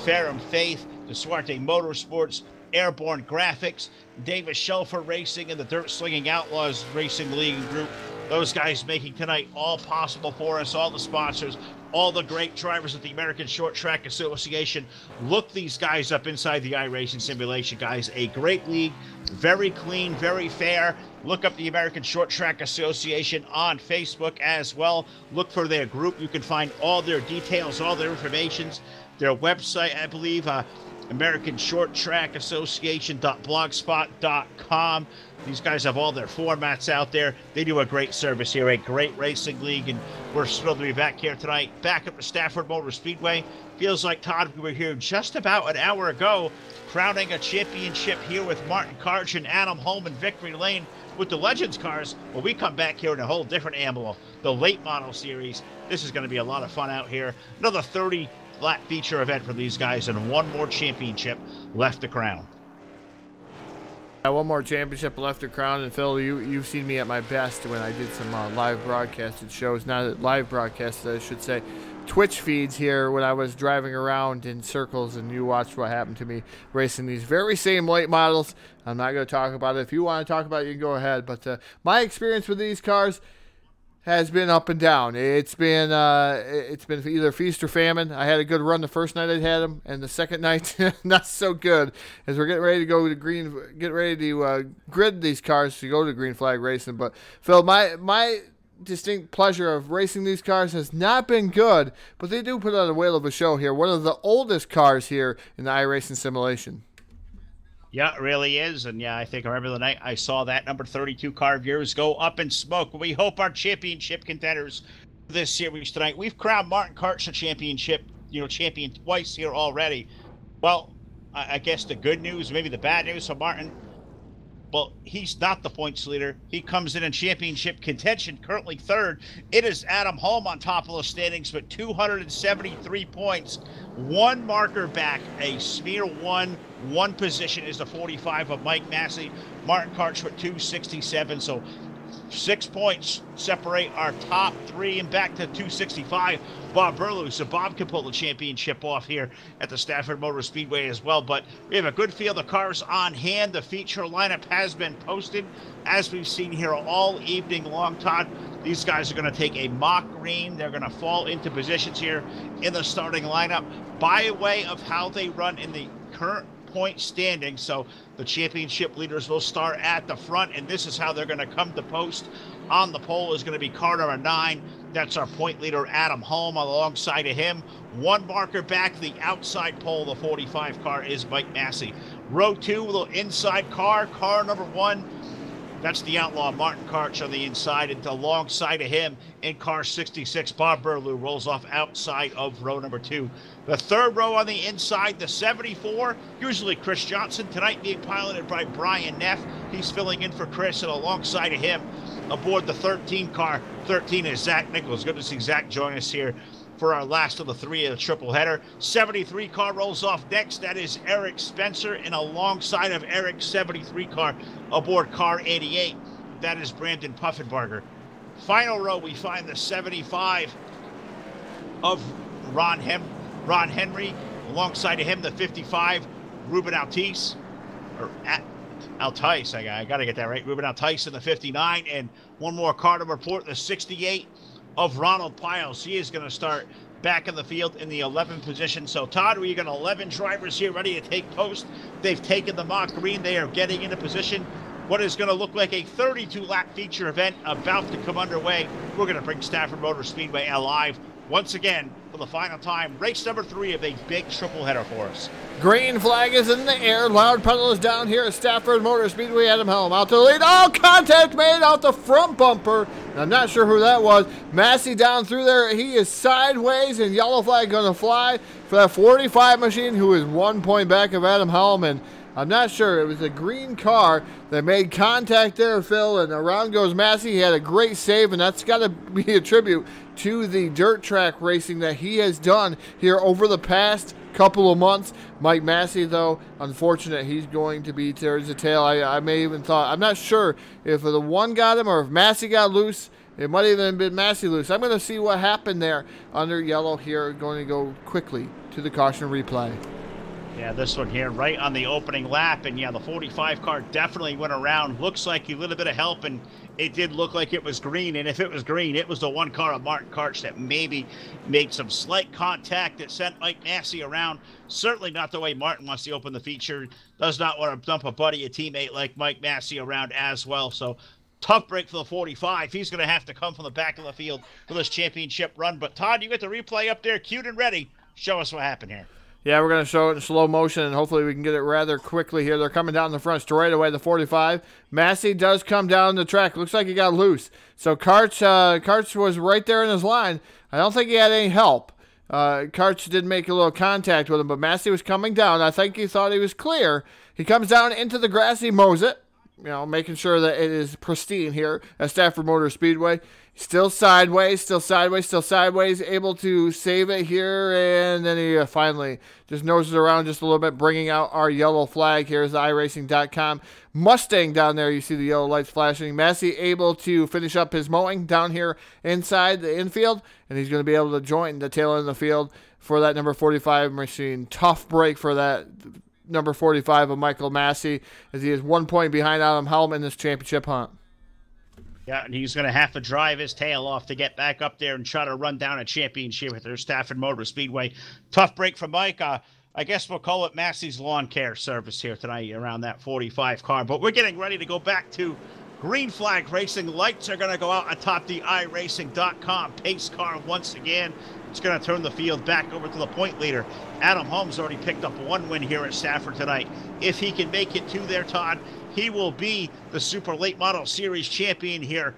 Ferrum Faith, the Suarte Motorsports, Airborne Graphics, Davis Shelfer Racing, and the Dirt Slinging Outlaws Racing League and Group. Those guys making tonight all possible for us, all the sponsors, all the great drivers at the American Short Track Association. Look these guys up inside the iRacing simulation, guys. A great league, very clean, very fair. Look up the American Short Track Association on Facebook as well. Look for their group. You can find all their details, all their information. Their website, I believe, American Short Track Association.blogspot.com. These guys have all their formats out there. They do a great service here, a great racing league, and we're thrilled to be back here tonight, back at the Stafford Motor Speedway. Feels like, Todd, we were here just about an hour ago, crowning a championship here with Martin Karch and Adam Holm in Victory Lane with the Legends cars. Well, we come back here in a whole different animal, the Late Model Series. This is going to be a lot of fun out here. Another 30-lap feature event for these guys, and one more championship left to crown. One more championship left to crown, and Phil, you've seen me at my best when I did some live broadcasted shows. Not live broadcasts, I should say. Twitch feeds here when I was driving around in circles, and you watched what happened to me racing these very same late models. I'm not going to talk about it. If you want to talk about it, you can go ahead. But my experience with these cars has been up and down. It's been either feast or famine. I had a good run the first night I had them, and the second night not so good. As we're getting ready to go to grid these cars to go to Green Flag Racing. But Phil, my distinct pleasure of racing these cars has not been good, but they do put on a whale of a show here. One of the oldest cars here in the iRacing simulation. Yeah, it really is. And yeah, I think I remember the night I saw that number 32 car of yours go up in smoke. We hope our championship contenders for this series tonight. We've crowned Martin Karch a championship, champion twice here already. Well, I guess the good news, maybe the bad news for Martin, well, he's not the points leader. He comes in championship contention, currently third. It is Adam Holm on top of the standings with 273 points. One marker back, a smear one position is the 45 of Mike Massey. Martin Karch with 267, so 6 points separate our top three and back to 265. Bob Burlew, so Bob can pull the championship off here at the Stafford Motor Speedway as well. But we have a good field of cars on hand. The feature lineup has been posted, as we've seen here all evening long, Todd. These guys are going to take a mock green. They're going to fall into positions here in the starting lineup by way of how they run in the current point standing. So the championship leaders will start at the front, and this is how they're going to come to post. On the pole is going to be car number 9. That's our point leader, Adam Holm. Alongside of him, one marker back, the outside pole, the 45 car, is Mike Massey. Row 2, little inside car number 1. That's the outlaw Martin Karch on the inside, and alongside of him in car 66, Bob Burlew rolls off outside of row number 2. The third row on the inside, the 74, usually Chris Johnson, tonight being piloted by Brian Neff. He's filling in for Chris, and alongside of him, aboard the 13 car, 13 is Zach Nichols. Good to see Zach join us here for our last of the 3 of the triple header. 73 car rolls off next. That is Eric Spencer, and alongside of Eric's 73 car aboard car 88, that is Brandon Puffenbarger. Final row, we find the 75 of Ron Henry. Alongside of him, the 55, Ruben Altice, Altice, I got to get that right. Ruben Altice in the 59, and one more car to report, the 68 of Ronald Piles. He is going to start back in the field in the 11th position. So, Todd, we got 11 drivers here ready to take post. They've taken the mock green. They are getting into position. What is going to look like a 32-lap feature event about to come underway. We're going to bring Stafford Motor Speedway alive once again for the final time. Race number 3 of a big triple header for us. Green flag is in the air. Loud pedal is down here at Stafford Motor Speedway. Adam Helm out to the lead. Oh, contact made out the front bumper. I'm not sure who that was. Massey down through there. He is sideways, and yellow flag going to fly for that 45 machine, who is 1 point back of Adam Helm. And I'm not sure. It was a green car that made contact there, Phil, and around goes Massey. He had a great save, and that's got to be a tribute to the dirt track racing that he has done here over the past couple of months. Mike Massey, though, unfortunate, he's going to be towards the tail. I may even thought, I'm not sure if the one got him or if Massey got loose. It might even been Massey loose. I'm going to see what happened there under yellow here. Going to go quickly to the caution replay. Yeah, this one here right on the opening lap, and yeah, the 45 car definitely went around. Looks like a little bit of help, and it did look like it was green, and if it was green, it was the one car of Martin Karch that maybe made some slight contact that sent Mike Massey around. Certainly not the way Martin wants to open the feature. Does not want to dump a buddy, a teammate like Mike Massey around as well, so tough break for the 45. He's going to have to come from the back of the field for this championship run, but Todd, you get the replay up there, cued and ready. Show us what happened here. Yeah, we're going to show it in slow motion, and hopefully we can get it rather quickly here. They're coming down the front straight away, the 45. Massey does come down the track. Looks like he got loose. So Karch was right there in his line. I don't think he had any help. Karch did make a little contact with him, but Massey was coming down. I think he thought he was clear. He comes down into the grass. He mows it, making sure that it is pristine here at Stafford Motor Speedway. Still sideways, able to save it here, and then he finally just noses around just a little bit, bringing out our yellow flag. Here's the iRacing.com Mustang down there. You see the yellow lights flashing. Massey able to finish up his mowing down here inside the infield, and he's going to be able to join the tail end of the field for that number 45 machine. Tough break for that number 45 of Michael Massey, as he is 1 point behind Adam Helm in this championship hunt. Yeah, and he's going to have to drive his tail off to get back up there and try to run down a championship at their Stafford Motor Speedway. Tough break for Mike. I guess we'll call it Massey's lawn care service here tonight around that 45 car. But we're getting ready to go back to green flag racing. Lights are going to go out atop the iRacing.com pace car once again. It's going to turn the field back over to the point leader. Adam Holmes already picked up 1 win here at Stafford tonight. If he can make it 2 there, Todd, he will be the Super Late Model Series champion here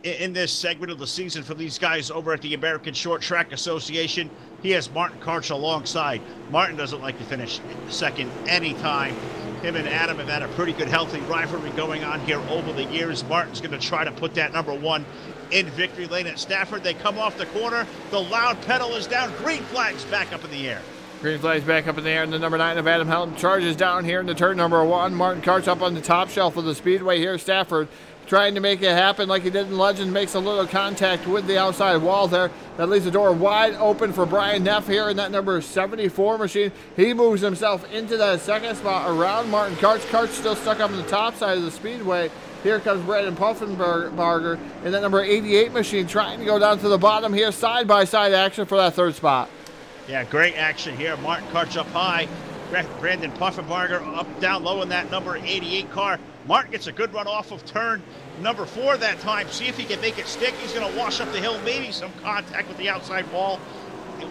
in this segment of the season for these guys over at the American Short Track Association. He has Martin Karch alongside. Martin doesn't like to finish second anytime. Him and Adam have had a pretty good, healthy rivalry going on here over the years. Martin's going to try to put that number 1 in victory lane at Stafford. They come off the corner. The loud pedal is down. Green flag's back up in the air. Green flag's back up in the air, and the number 9 of Adam Helm charges down here into turn number 1. Martin Karch up on the top shelf of the speedway here. Stafford trying to make it happen like he did in Legend. Makes a little contact with the outside wall there. That leaves the door wide open for Brian Neff here in that number 74 machine. He moves himself into that second spot around Martin Karch. Karch still stuck up on the top side of the speedway. Here comes Brandon Puffenbarger in that number 88 machine, trying to go down to the bottom here. Side-by-side action for that 3rd spot. Yeah, great action here. Martin Karch up high. Brandon Puffenbarger up down low in that number 88 car. Martin gets a good run off of turn number 4 that time. See if he can make it stick. He's going to wash up the hill. Maybe some contact with the outside wall.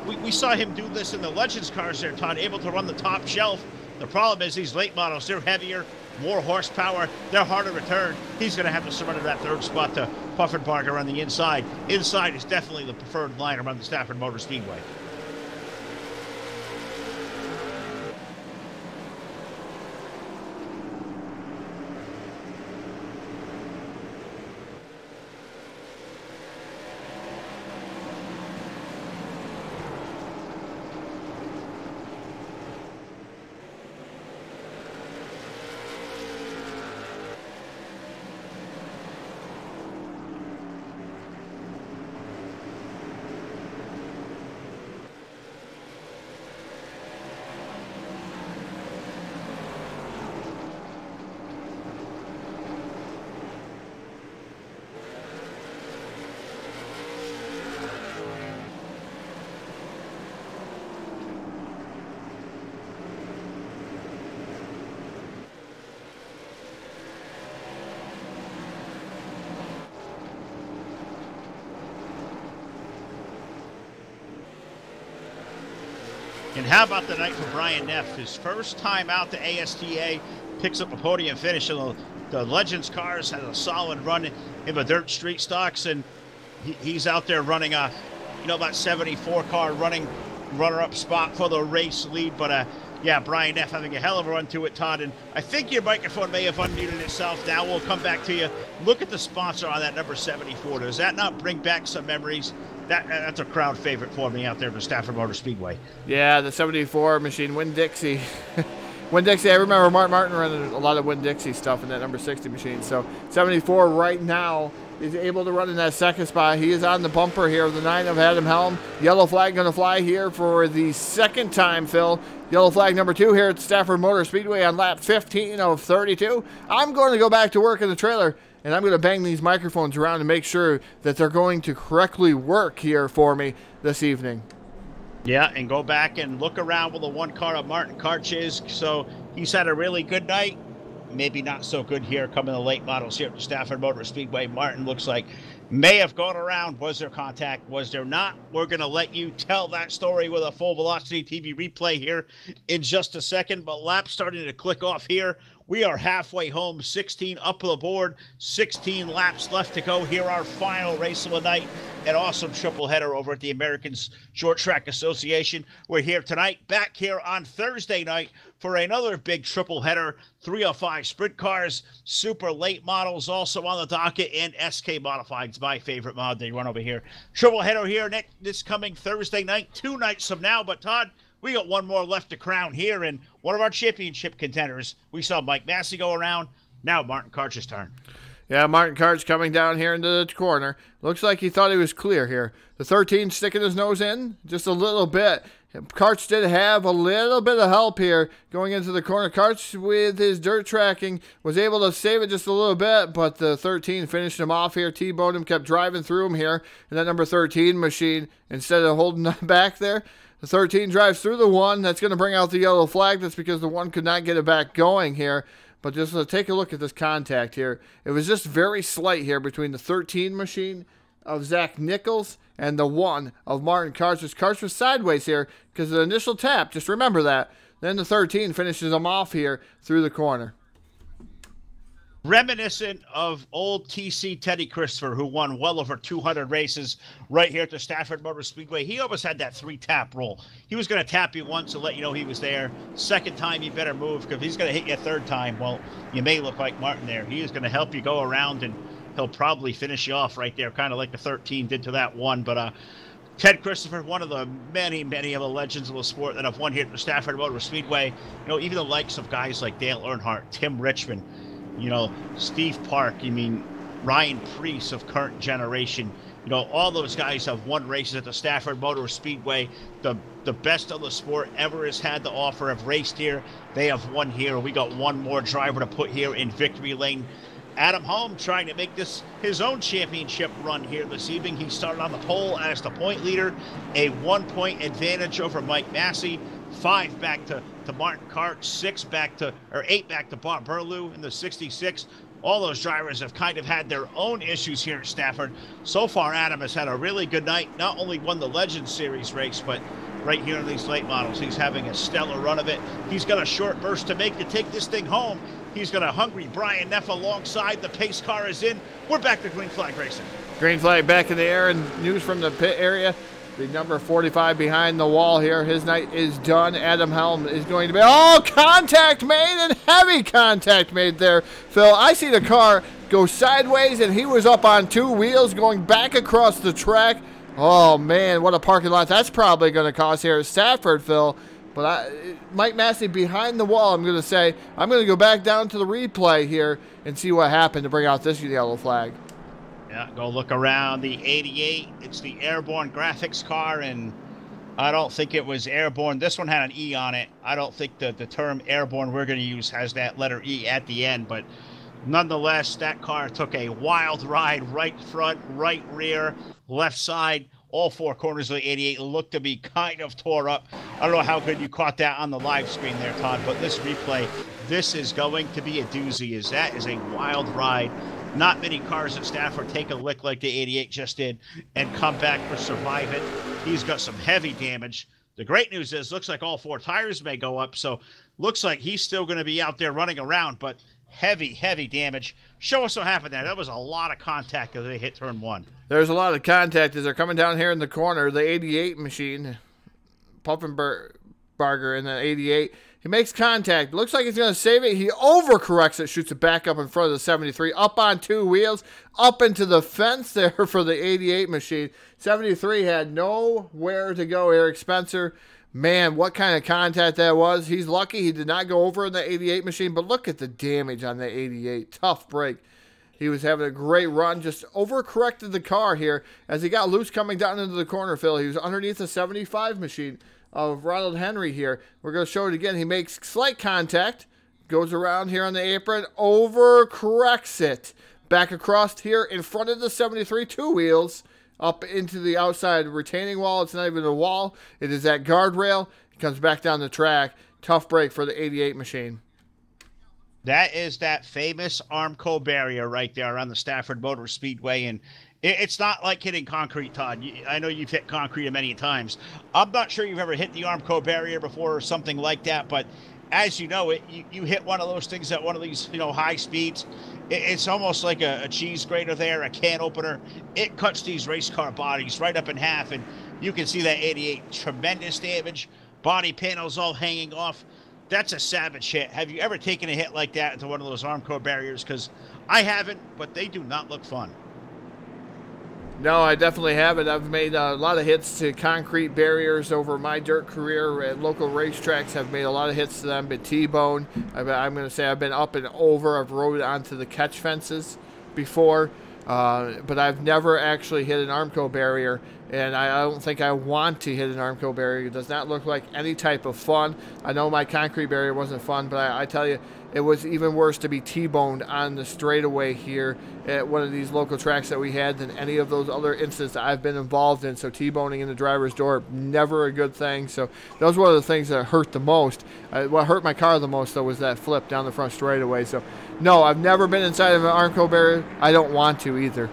We saw him do this in the Legends cars there, Todd, able to run the top shelf. The problem is these late models, they're heavier, more horsepower, they're harder to turn. He's going to have to surrender that 3rd spot to Puffenbarger on the inside. Inside is definitely the preferred line around the Stafford Motor Speedway. And how about the night for Brian Neff? His first time out to ASTA, picks up a podium finish. And the Legends cars had a solid run in the dirt street stocks, and he's out there running a, about 74 car running runner-up spot for the race lead. But yeah, Brian Neff having a hell of a run to it, Todd. And I think your microphone may have unmuted itself. Now we'll come back to you. Look at the sponsor on that number 74. Does that not bring back some memories? That's a crowd favorite for me out there for Stafford Motor Speedway. Yeah, the 74 machine, Winn-Dixie. Winn-Dixie, I remember Martin running a lot of Winn-Dixie stuff in that number 60 machine. So 74 right now is able to run in that second spot. He is on the bumper here, the 9 of Adam Helm. Yellow flag going to fly here for the second time, Phil. Yellow flag number 2 here at Stafford Motor Speedway on lap 15 of 32. I'm going to go back to work in the trailer, and I'm going to bang these microphones around to make sure that they're going to correctly work here for me this evening. Yeah, and go back and look around with the one car of Martin Karch is. So he's had a really good night. Maybe not so good here coming the late models here at the Stafford Motor Speedway. Martin looks like may have gone around. Was there contact? Was there not? We're going to let you tell that story with a full velocity TV replay here in just a second. But laps starting to click off here. We are halfway home, 16 up the board, 16 laps left to go here. Our final race of the night, an awesome triple header over at the American Short Track Association. We're here tonight, back here on Thursday night for another big triple header. 305 sprint cars, super late models also on the docket, and SK Modifieds, my favorite mod they run over here. Triple header here this coming Thursday night, 2 nights from now. But Todd, we got one more left to crown here, and one of our championship contenders. We saw Mike Massey go around. Now Martin Karch's turn. Yeah, Martin Karch coming down here into the corner. Looks like he thought he was clear here. The 13 sticking his nose in just a little bit. Karch did have a little bit of help here going into the corner. Karch, with his dirt tracking, was able to save it just a little bit, but the 13 finished him off here. T-boned him, kept driving through him here. And that number 13 machine, instead of holding back there, the 13 drives through the 1. That's going to bring out the yellow flag. That's because the 1 could not get it back going here. But just take a look at this contact here. It was just very slight here between the 13 machine of Zach Nichols and the 1 of Martin Karch. Karch was sideways here because of the initial tap. Just remember that. Then the 13 finishes him off here through the corner. Reminiscent of old TC Teddy Christopher, who won well over 200 races right here at the Stafford Motor Speedway. He always had that 3-tap rule. He was going to tap you once to let you know he was there. Second time, you better move, because if he's going to hit you a third time, well, you may look like Martin there. He is going to help you go around, and he'll probably finish you off right there, kind of like the 13 did to that 1. But Ted Christopher, one of the many, many of the legends of the sport that have won here at the Stafford Motor Speedway. Even the likes of guys like Dale Earnhardt, Tim Richmond, Steve Park, Ryan Preece of current generation. All those guys have won races at the Stafford Motor Speedway. The best of the sport ever has had to offer have raced here. They have won here. We got one more driver to put here in victory lane. Adam Helm trying to make this his own championship run here this evening. He started on the pole as the point leader, a 1-point advantage over Mike Massey. 5 back to Martin Karch, 8 back to Bob Burlew in the 66. All those drivers have kind of had their own issues here at Stafford. So far, Adam has had a really good night. Not only won the Legends Series race, but right here in these late models, he's having a stellar run of it. He's got a short burst to make to take this thing home. He's got a hungry Brian Neff alongside. The pace car is in. We're back to green flag racing. Green flag back in the air, and news from the pit area. The number 45 behind the wall here. His night is done. Adam Helm is going to be... Oh, contact made, and heavy contact made there, Phil. I see the car go sideways, and he was up on 2 wheels going back across the track. Oh, man, what a parking lot that's probably going to cost here at Stafford, Phil. But Mike Massey behind the wall, I'm going to say. I'm going to go back down to the replay here and see what happened to bring out this yellow flag. Yeah, go look around the 88. It's the Airborne graphics car, and I don't think it was Airborne. This one had an E on it. I don't think the term Airborne we're going to use has that letter E at the end, but nonetheless, that car took a wild ride, right front, right rear, left side. All 4 corners of the 88 looked to be kind of tore up. I don't know how good you caught that on the live screen there, Todd, but this replay, this is going to be a doozy. That is a wild ride. Not many cars at Stafford take a lick like the 88 just did and come back to survive it. He's got some heavy damage. The great news is, looks like all 4 tires may go up, so looks like he's still going to be out there running around, but heavy, heavy damage. Show us what happened there. That was a lot of contact as they hit turn 1. There's a lot of contact as they're coming down here in the corner. The 88 machine, Puffenbarger in the 88. He makes contact. Looks like he's going to save it. He overcorrects it, shoots it back up in front of the 73. Up on 2 wheels, up into the fence there for the 88 machine. 73 had nowhere to go. Eric Spencer, man, what kind of contact that was. He's lucky he did not go over in the 88 machine, but look at the damage on the 88. Tough break. He was having a great run, just overcorrected the car here as he got loose coming down into the corner, Phil. He was underneath the 75 machine of Ronald Henry here. We're going to show it again. He makes slight contact, goes around here on the apron, overcorrects it. Back across here in front of the 73, 2 wheels, up into the outside retaining wall. It's not even a wall. It is that guardrail. He comes back down the track. Tough break for the 88 machine. That is that famous Armco barrier right there on the Stafford Motor Speedway, and it's not like hitting concrete, Todd. I know you've hit concrete many times. I'm not sure you've ever hit the Armco barrier before or something like that, but as you know, you hit one of those things at one of these, high speeds. It's almost like a cheese grater there, a can opener. It cuts these race car bodies right up in half, and you can see that 88. Tremendous damage. Body panels all hanging off. That's a savage hit. Have you ever taken a hit like that into one of those Armco barriers? Because I haven't, but they do not look fun. No, I definitely haven't. I've made a lot of hits to concrete barriers over my dirt career at local racetracks. I've made a lot of hits to them, but T-bone. I'm going to say I've been up and over. I've rode onto the catch fences before, but I've never actually hit an Armco barrier, and I don't think I want to hit an Armco barrier. It does not look like any type of fun. I know my concrete barrier wasn't fun, but I tell you, it was even worse to be T-boned on the straightaway here at one of these local tracks that we had than any of those other incidents that I've been involved in. So T-boning in the driver's door, never a good thing. So those were the things that hurt the most. What hurt my car the most, though, was that flip down the front straightaway. So, no, I've never been inside of an Armco barrier. I don't want to either.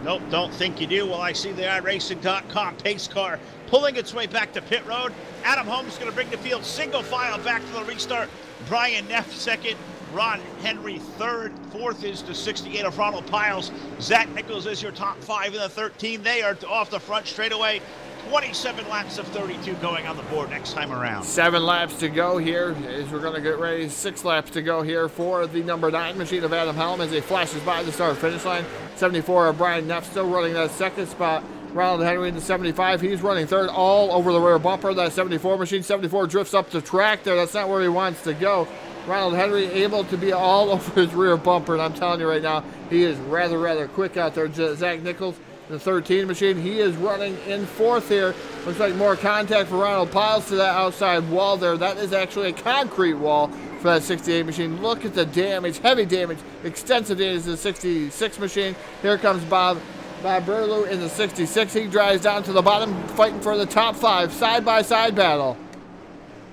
Nope, don't think you do. Well, I see the iRacing.com pace car pulling its way back to pit road. Adam Holmes going to bring the field single file back to the restart. Brian Neff second, Ron Henry third, fourth is the 68 of Ronald Piles. Zach Nichols is your top 5 in the 13. They are off the front straightaway. 27 laps of 32 going on the board next time around. 7 laps to go here as we're going to get ready. 6 laps to go here for the number 9 machine of Adam Helm as he flashes by the start-finish line. 74 of Brian Neff still running that second spot. Ronald Henry in the 75. He's running third all over the rear bumper. That 74 machine. 74 drifts up the track there. That's not where he wants to go. Ronald Henry able to be all over his rear bumper, and I'm telling you right now, he is rather quick out there. Zach Nichols, the 13 machine, he is running in fourth here. Looks like more contact for Ronald Piles to that outside wall there. That is actually a concrete wall for that 68 machine. Look at the damage, heavy damage, extensive damage to the 66 machine. Here comes Bob Burlew in the 66. He drives down to the bottom, fighting for the top 5. Side-by-side battle.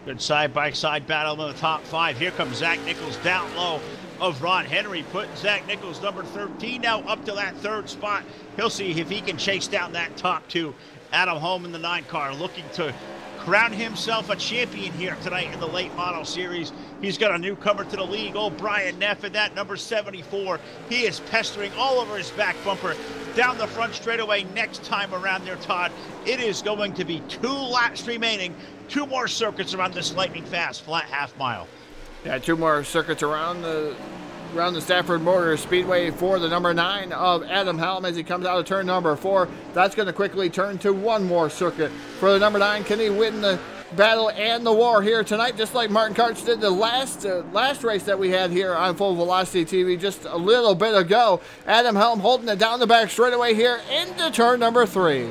Good side-by-side battle in the top 5. Here comes Zach Nichols down low of Ron Henry, putting Zach Nichols, number 13, now up to that third spot. He'll see if he can chase down that top 2. Adam Holm in the 9 car looking to crown himself a champion here tonight in the late model series. He's got a newcomer to the league, old Brian Neff, in that number 74. He is pestering all over his back bumper down the front straightaway next time around there, Todd. It is going to be 2 laps remaining, 2 more circuits around this lightning fast flat half mile. Yeah, 2 more circuits around the Stafford Motor Speedway for the number 9 of Adam Helm as he comes out of turn number 4. That's going to quickly turn to 1 more circuit for the number 9. Can he win the battle and the war here tonight, just like Martin Karch did the last race that we had here on Full Velocity TV just a little bit ago? Adam Helm holding it down the back straightaway here into turn number 3.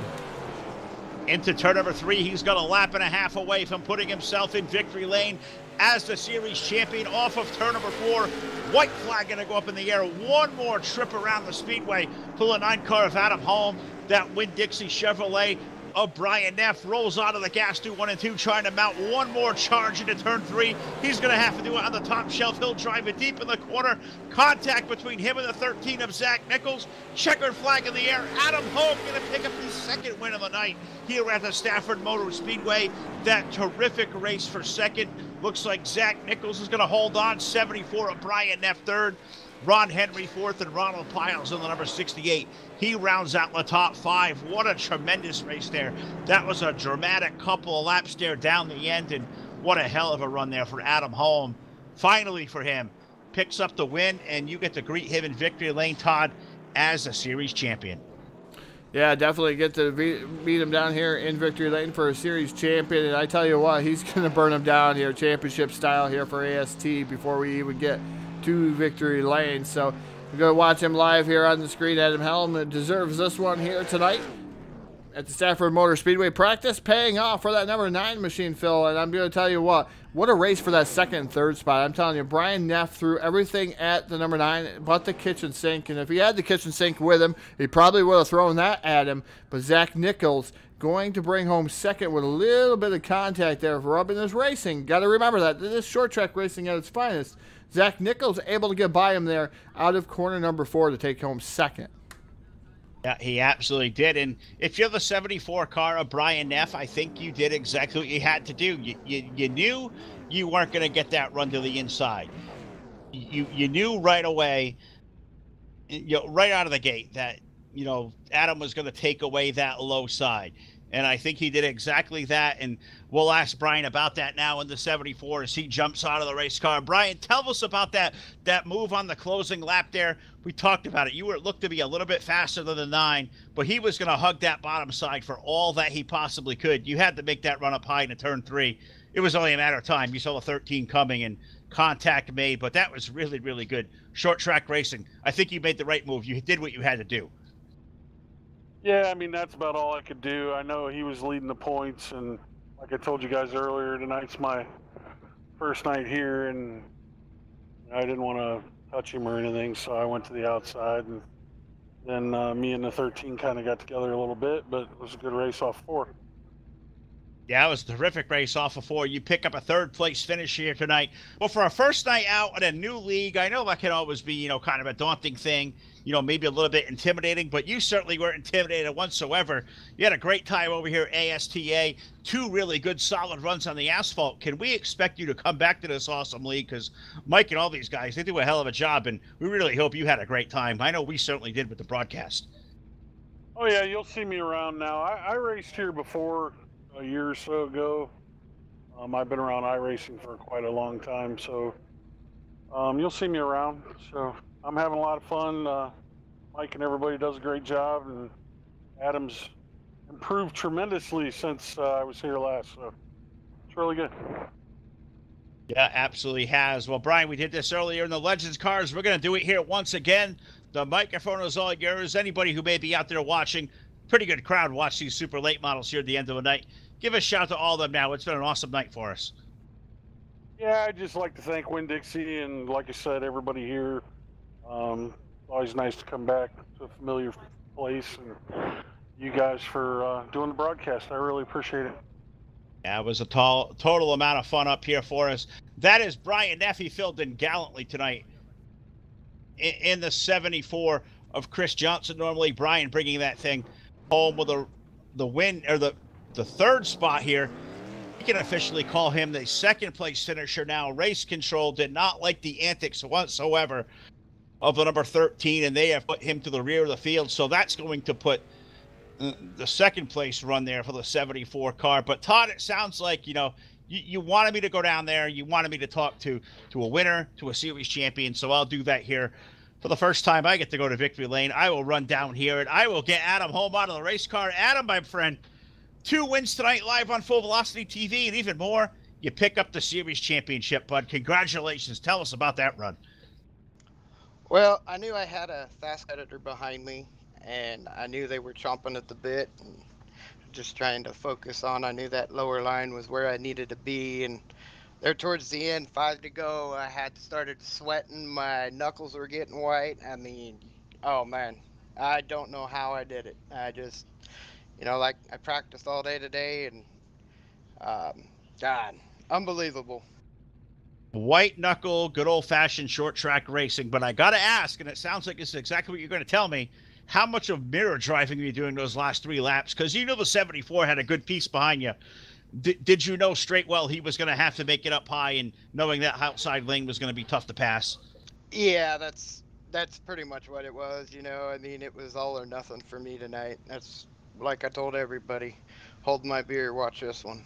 Into turn number 3, he's got a lap and a half away from putting himself in victory lane as the series champion off of turn number 4. White flag going to go up in the air. 1 more trip around the speedway for the 9 car of Adam Holm. That Winn-Dixie Chevrolet of Brian Neff. Rolls out of the gas through 1 and 2, trying to mount one more charge into turn 3. He's going to have to do it on the top shelf. He'll drive it deep in the corner. Contact between him and the 13 of Zach Nichols. Checkered flag in the air. Adam Hogue going to pick up his second win of the night here at the Stafford Motor Speedway. That terrific race for second. Looks like Zach Nichols is going to hold on. 74 of Brian Neff third. Ron Henry fourth, and Ronald Piles in the number 68. He rounds out the top 5. What a tremendous race there. That was a dramatic couple of laps there down the end, and what a hell of a run there for Adam Holm. Finally for him, picks up the win, and you get to greet him in victory lane, Todd, as a series champion. Yeah, definitely get to meet him down here in victory lane for a series champion. And I tell you what, he's going to burn him down here, championship style here for AST before we even get to victory lane. So we're going to watch him live here on the screen. Adam Helm deserves this one here tonight at the Stafford Motor Speedway. Practice paying off for that number 9 machine, Phil. And I'm going to tell you what a race for that second and third spot. I'm telling you, Brian Neff threw everything at the number 9 but the kitchen sink. And if he had the kitchen sink with him, he probably would have thrown that at him. But Zach Nichols going to bring home second with a little bit of contact there for rubbing his racing. Got to remember that. This is short track racing at its finest. Zach Nichols able to get by him there out of corner number 4 to take home second. Yeah, he absolutely did. And if you're the 74 car of Brian Neff, I think you did exactly what you had to do. You knew you weren't going to get that run to the inside. You knew right away, right out of the gate, that, Adam was going to take away that low side. And I think he did exactly that. And we'll ask Brian about that now in the 74 as he jumps out of the race car. Brian, tell us about that move on the closing lap there. We talked about it. You looked to be a little bit faster than the 9, but he was going to hug that bottom side for all that he possibly could. You had to make that run up high into turn 3. It was only a matter of time. You saw the 13 coming and contact made, but that was really, really good. Short track racing. I think you made the right move. You did what you had to do. Yeah, I mean, that's about all I could do. I know he was leading the points, and like I told you guys earlier, tonight's my first night here, and I didn't want to touch him or anything, so I went to the outside, and then me and the 13 kind of got together a little bit, but it was a good race off 4. Yeah, it was a terrific race off of 4. You pick up a third-place finish here tonight. Well, for our first night out in a new league, I know that can always be, kind of a daunting thing, maybe a little bit intimidating, but you certainly weren't intimidated whatsoever. You had a great time over here at ASTA, 2 really good, solid runs on the asphalt. Can we expect you to come back to this awesome league? Because Mike and all these guys, they do a hell of a job, and we really hope you had a great time. I know we certainly did with the broadcast. Oh, yeah, you'll see me around now. I raced here before a year or so ago. I've been around iRacing for quite a long time, so you'll see me around. So I'm having a lot of fun. Mike and everybody does a great job, and Adam's improved tremendously since I was here last, so it's really good. Yeah, absolutely has. Well, Brian, we did this earlier in the Legends cars. We're going to do it here once again. The microphone is all yours. Anybody who may be out there watching, pretty good crowd watch these super late models here at the end of the night. Give a shout to all of them now. It's been an awesome night for us. Yeah, I'd just like to thank Winn-Dixie and, like I said, everybody here. Always nice to come back to a familiar place, and you guys for doing the broadcast. I really appreciate it. Yeah, it was a total amount of fun up here for us. That is Brian Neff. He filled in gallantly tonight in the 74 of Chris Johnson. Normally, Brian bringing that thing home with the win, or the third spot here. We can officially call him the second place finisher now. Race Control did not like the antics whatsoever of the number 13, and they have put him to the rear of the field. So that's going to put the second place run there for the 74 car. But Todd, it sounds like, you wanted me to go down there. You wanted me to talk to a winner, to a series champion. So I'll do that here. For the first time I get to go to victory lane, I will run down here, and I will get Adam home out of the race car. Adam, my friend, 2 wins tonight live on Full Velocity TV, and even more, you pick up the series championship, bud. Congratulations. Tell us about that run. Well, I knew I had a fast editor behind me, and I knew they were chomping at the bit, and just trying to focus on. I knew that lower line was where I needed to be, and there towards the end, 5 to go, I had started sweating. My knuckles were getting white. I mean, oh man, I don't know how I did it. I just, You know, like I practiced all day today, and um, God, unbelievable. White knuckle, good old fashioned short track racing. But I got to ask, and it sounds like it's exactly what you're going to tell me. How much of mirror driving were you doing those last 3 laps? Because you know the 74 had a good piece behind you. Did you know straight well he was going to have to make it up high, and knowing that outside lane was going to be tough to pass? Yeah, that's pretty much what it was. You know, I mean, it was all or nothing for me tonight. That's like I told everybody, hold my beer, watch this one.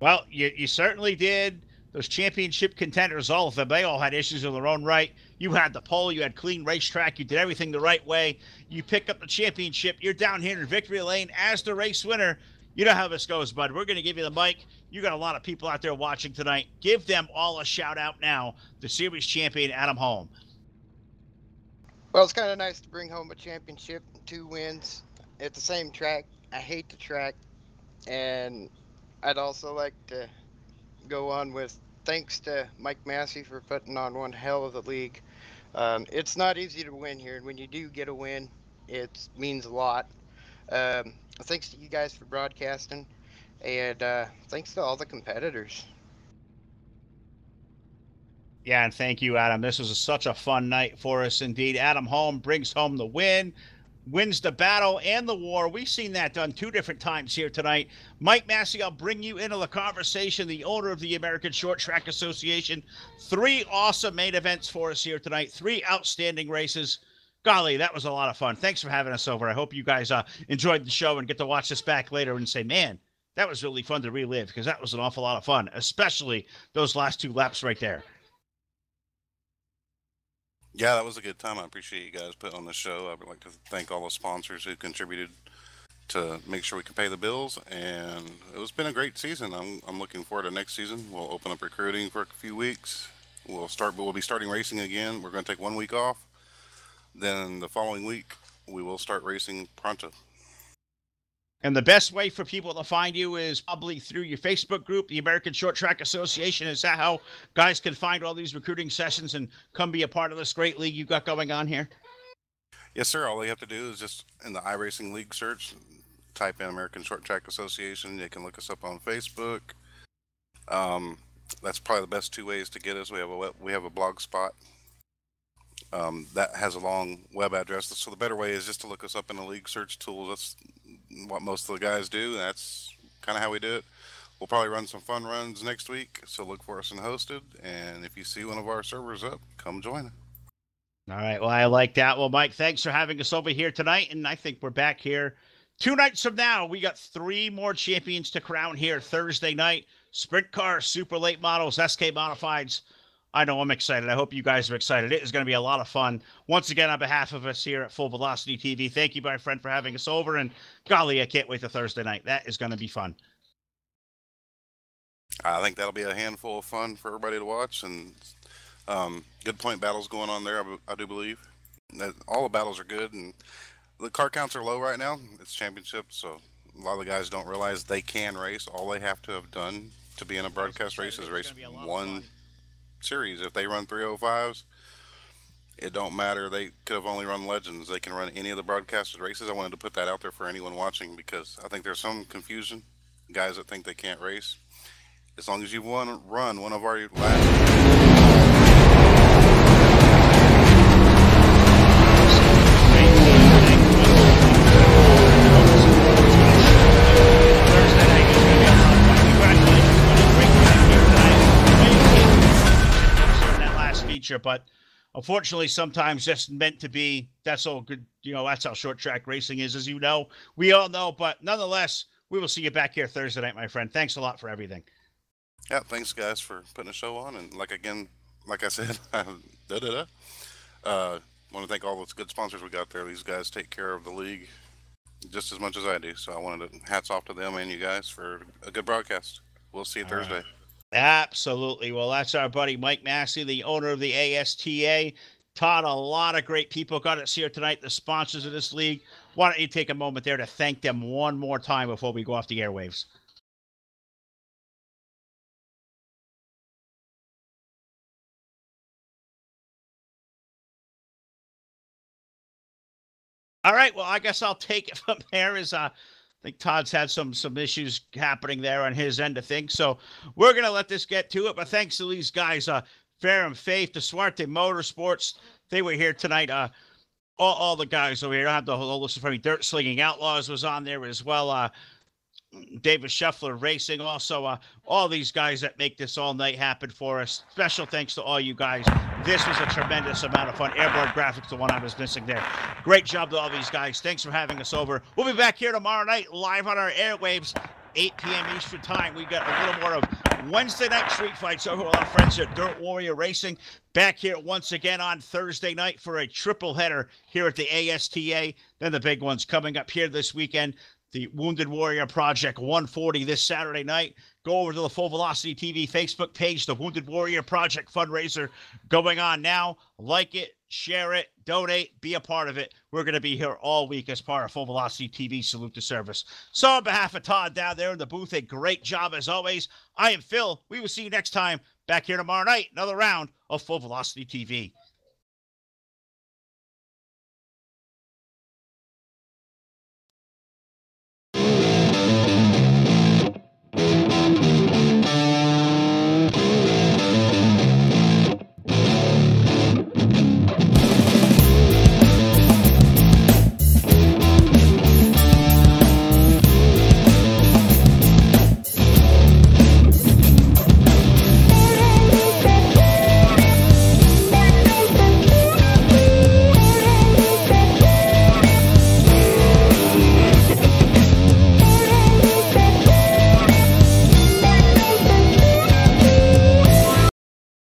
Well, you certainly did. Those championship contenders, all of them, they all had issues in their own right. You had the pole, you had clean racetrack, you did everything the right way. You pick up the championship. You're down here in victory lane as the race winner. You know how this goes, bud. We're going to give you the mic. You got a lot of people out there watching tonight. Give them all a shout out now. The series champion, Adam Holm. Well, it's kind of nice to bring home a championship, 2 wins at the same track. I hate the track, and I'd also like to go on with thanks to Mike Massey for putting on one hell of a league. It's not easy to win here, and when you do get a win, it means a lot. Thanks to you guys for broadcasting, and thanks to all the competitors. Yeah, and thank you, Adam. This was such a fun night for us indeed. Adam Holm brings home the win, wins the battle and the war. We've seen that done 2 different times here tonight. Mike Massey, I'll bring you into the conversation, the owner of the American Short Track Association. 3 awesome main events for us here tonight, 3 outstanding races. Golly, that was a lot of fun. Thanks for having us over. I hope you guys enjoyed the show and get to watch this back later and say, man, that was really fun to relive, because that was an awful lot of fun, especially those last 2 laps right there. Yeah, that was a good time. I appreciate you guys putting on the show. I would like to thank all the sponsors who contributed to make sure we can pay the bills, and it's been a great season. I'm looking forward to next season. We'll open up recruiting for a few weeks. We'll be starting racing again. We're going to take 1 week off. Then the following week we will start racing pronto. And the best way for people to find you is probably through your Facebook group, the American Short Track Association. Is that how guys can find all these recruiting sessions and come be a part of this great league you've got going on here? Yes, sir. All they have to do is just in the iRacing League search, type in American Short Track Association. They can look us up on Facebook. That's probably the best 2 ways to get us. We have a blog spot that has a long web address. So the better way is just to look us up in the league search tool. That's what most of the guys do. That's kind of how we do it. We'll probably run some fun runs next week, so look for us in Hosted. And if you see one of our servers up, come join us. All right. Well, I like that. Well, Mike, thanks for having us over here tonight. And I think we're back here 2 nights from now. We got 3 more champions to crown here Thursday night. Sprint cars, super late models, SK modifieds. I know I'm excited. I hope you guys are excited. It is going to be a lot of fun. Once again, on behalf of us here at Full Velocity TV, thank you, my friend, for having us over. And golly, I can't wait to Thursday night. That is going to be fun. I think that'll be a handful of fun for everybody to watch. And good point battles going on there, I do believe. All the battles are good. And the car counts are low right now. It's championship, so a lot of the guys don't realize they can race. All they have to have done to be in a broadcast race is race 1 series. If they run 305s, it don't matter. They could have only run Legends. They can run any of the broadcasted races. I wanted to put that out there for anyone watching, because I think there's some confusion. Guys that think they can't race. As long as you run one of our last. But unfortunately, sometimes that's meant to be. That's all good. You know, that's how short track racing is, as you know. We all know, but nonetheless, we will see you back here Thursday night, my friend. Thanks a lot for everything. Yeah, thanks guys for putting a show on. And like I said, want to thank all those good sponsors we got there. These guys take care of the league just as much as I do. So I wanted to hats off to them and you guys for a good broadcast. We'll see you Thursday. Right. Absolutely. Well, that's our buddy Mike Massey, the owner of the ASTA. Taught a lot of great people. Got us here tonight, the sponsors of this league. Why don't you take a moment there to thank them one more time before we go off the airwaves? All right, well, I guess I'll take it from there. I think Todd's had some issues happening there on his end of things, so we're gonna let this get to it. But thanks to these guys, Fair and Faith, the Suarte Motorsports, they were here tonight. All the guys over here. I don't have the whole list for me. Dirt Slinging Outlaws was on there as well. David Scheffler Racing, also all these guys that make this all night happen for us. Special thanks to all you guys. This was a tremendous amount of fun. Airborne Graphics, the one I was missing there. Great job to all these guys. Thanks for having us over. We'll be back here tomorrow night, live on our airwaves, 8 p.m. Eastern Time. We got a little more of Wednesday night street fights over with our friends at Dirt Warrior Racing. Back here once again on Thursday night for a triple header here at the ASTA. Then the big ones coming up here this weekend. The Wounded Warrior Project 140 this Saturday night. Go over to the Full Velocity TV Facebook page, the Wounded Warrior Project fundraiser going on now. Like it, share it, donate, be a part of it. We're going to be here all week as part of Full Velocity TV. Salute to service. So on behalf of Todd down there in the booth, a great job as always. I am Phil. We will see you next time back here tomorrow night. Another round of Full Velocity TV.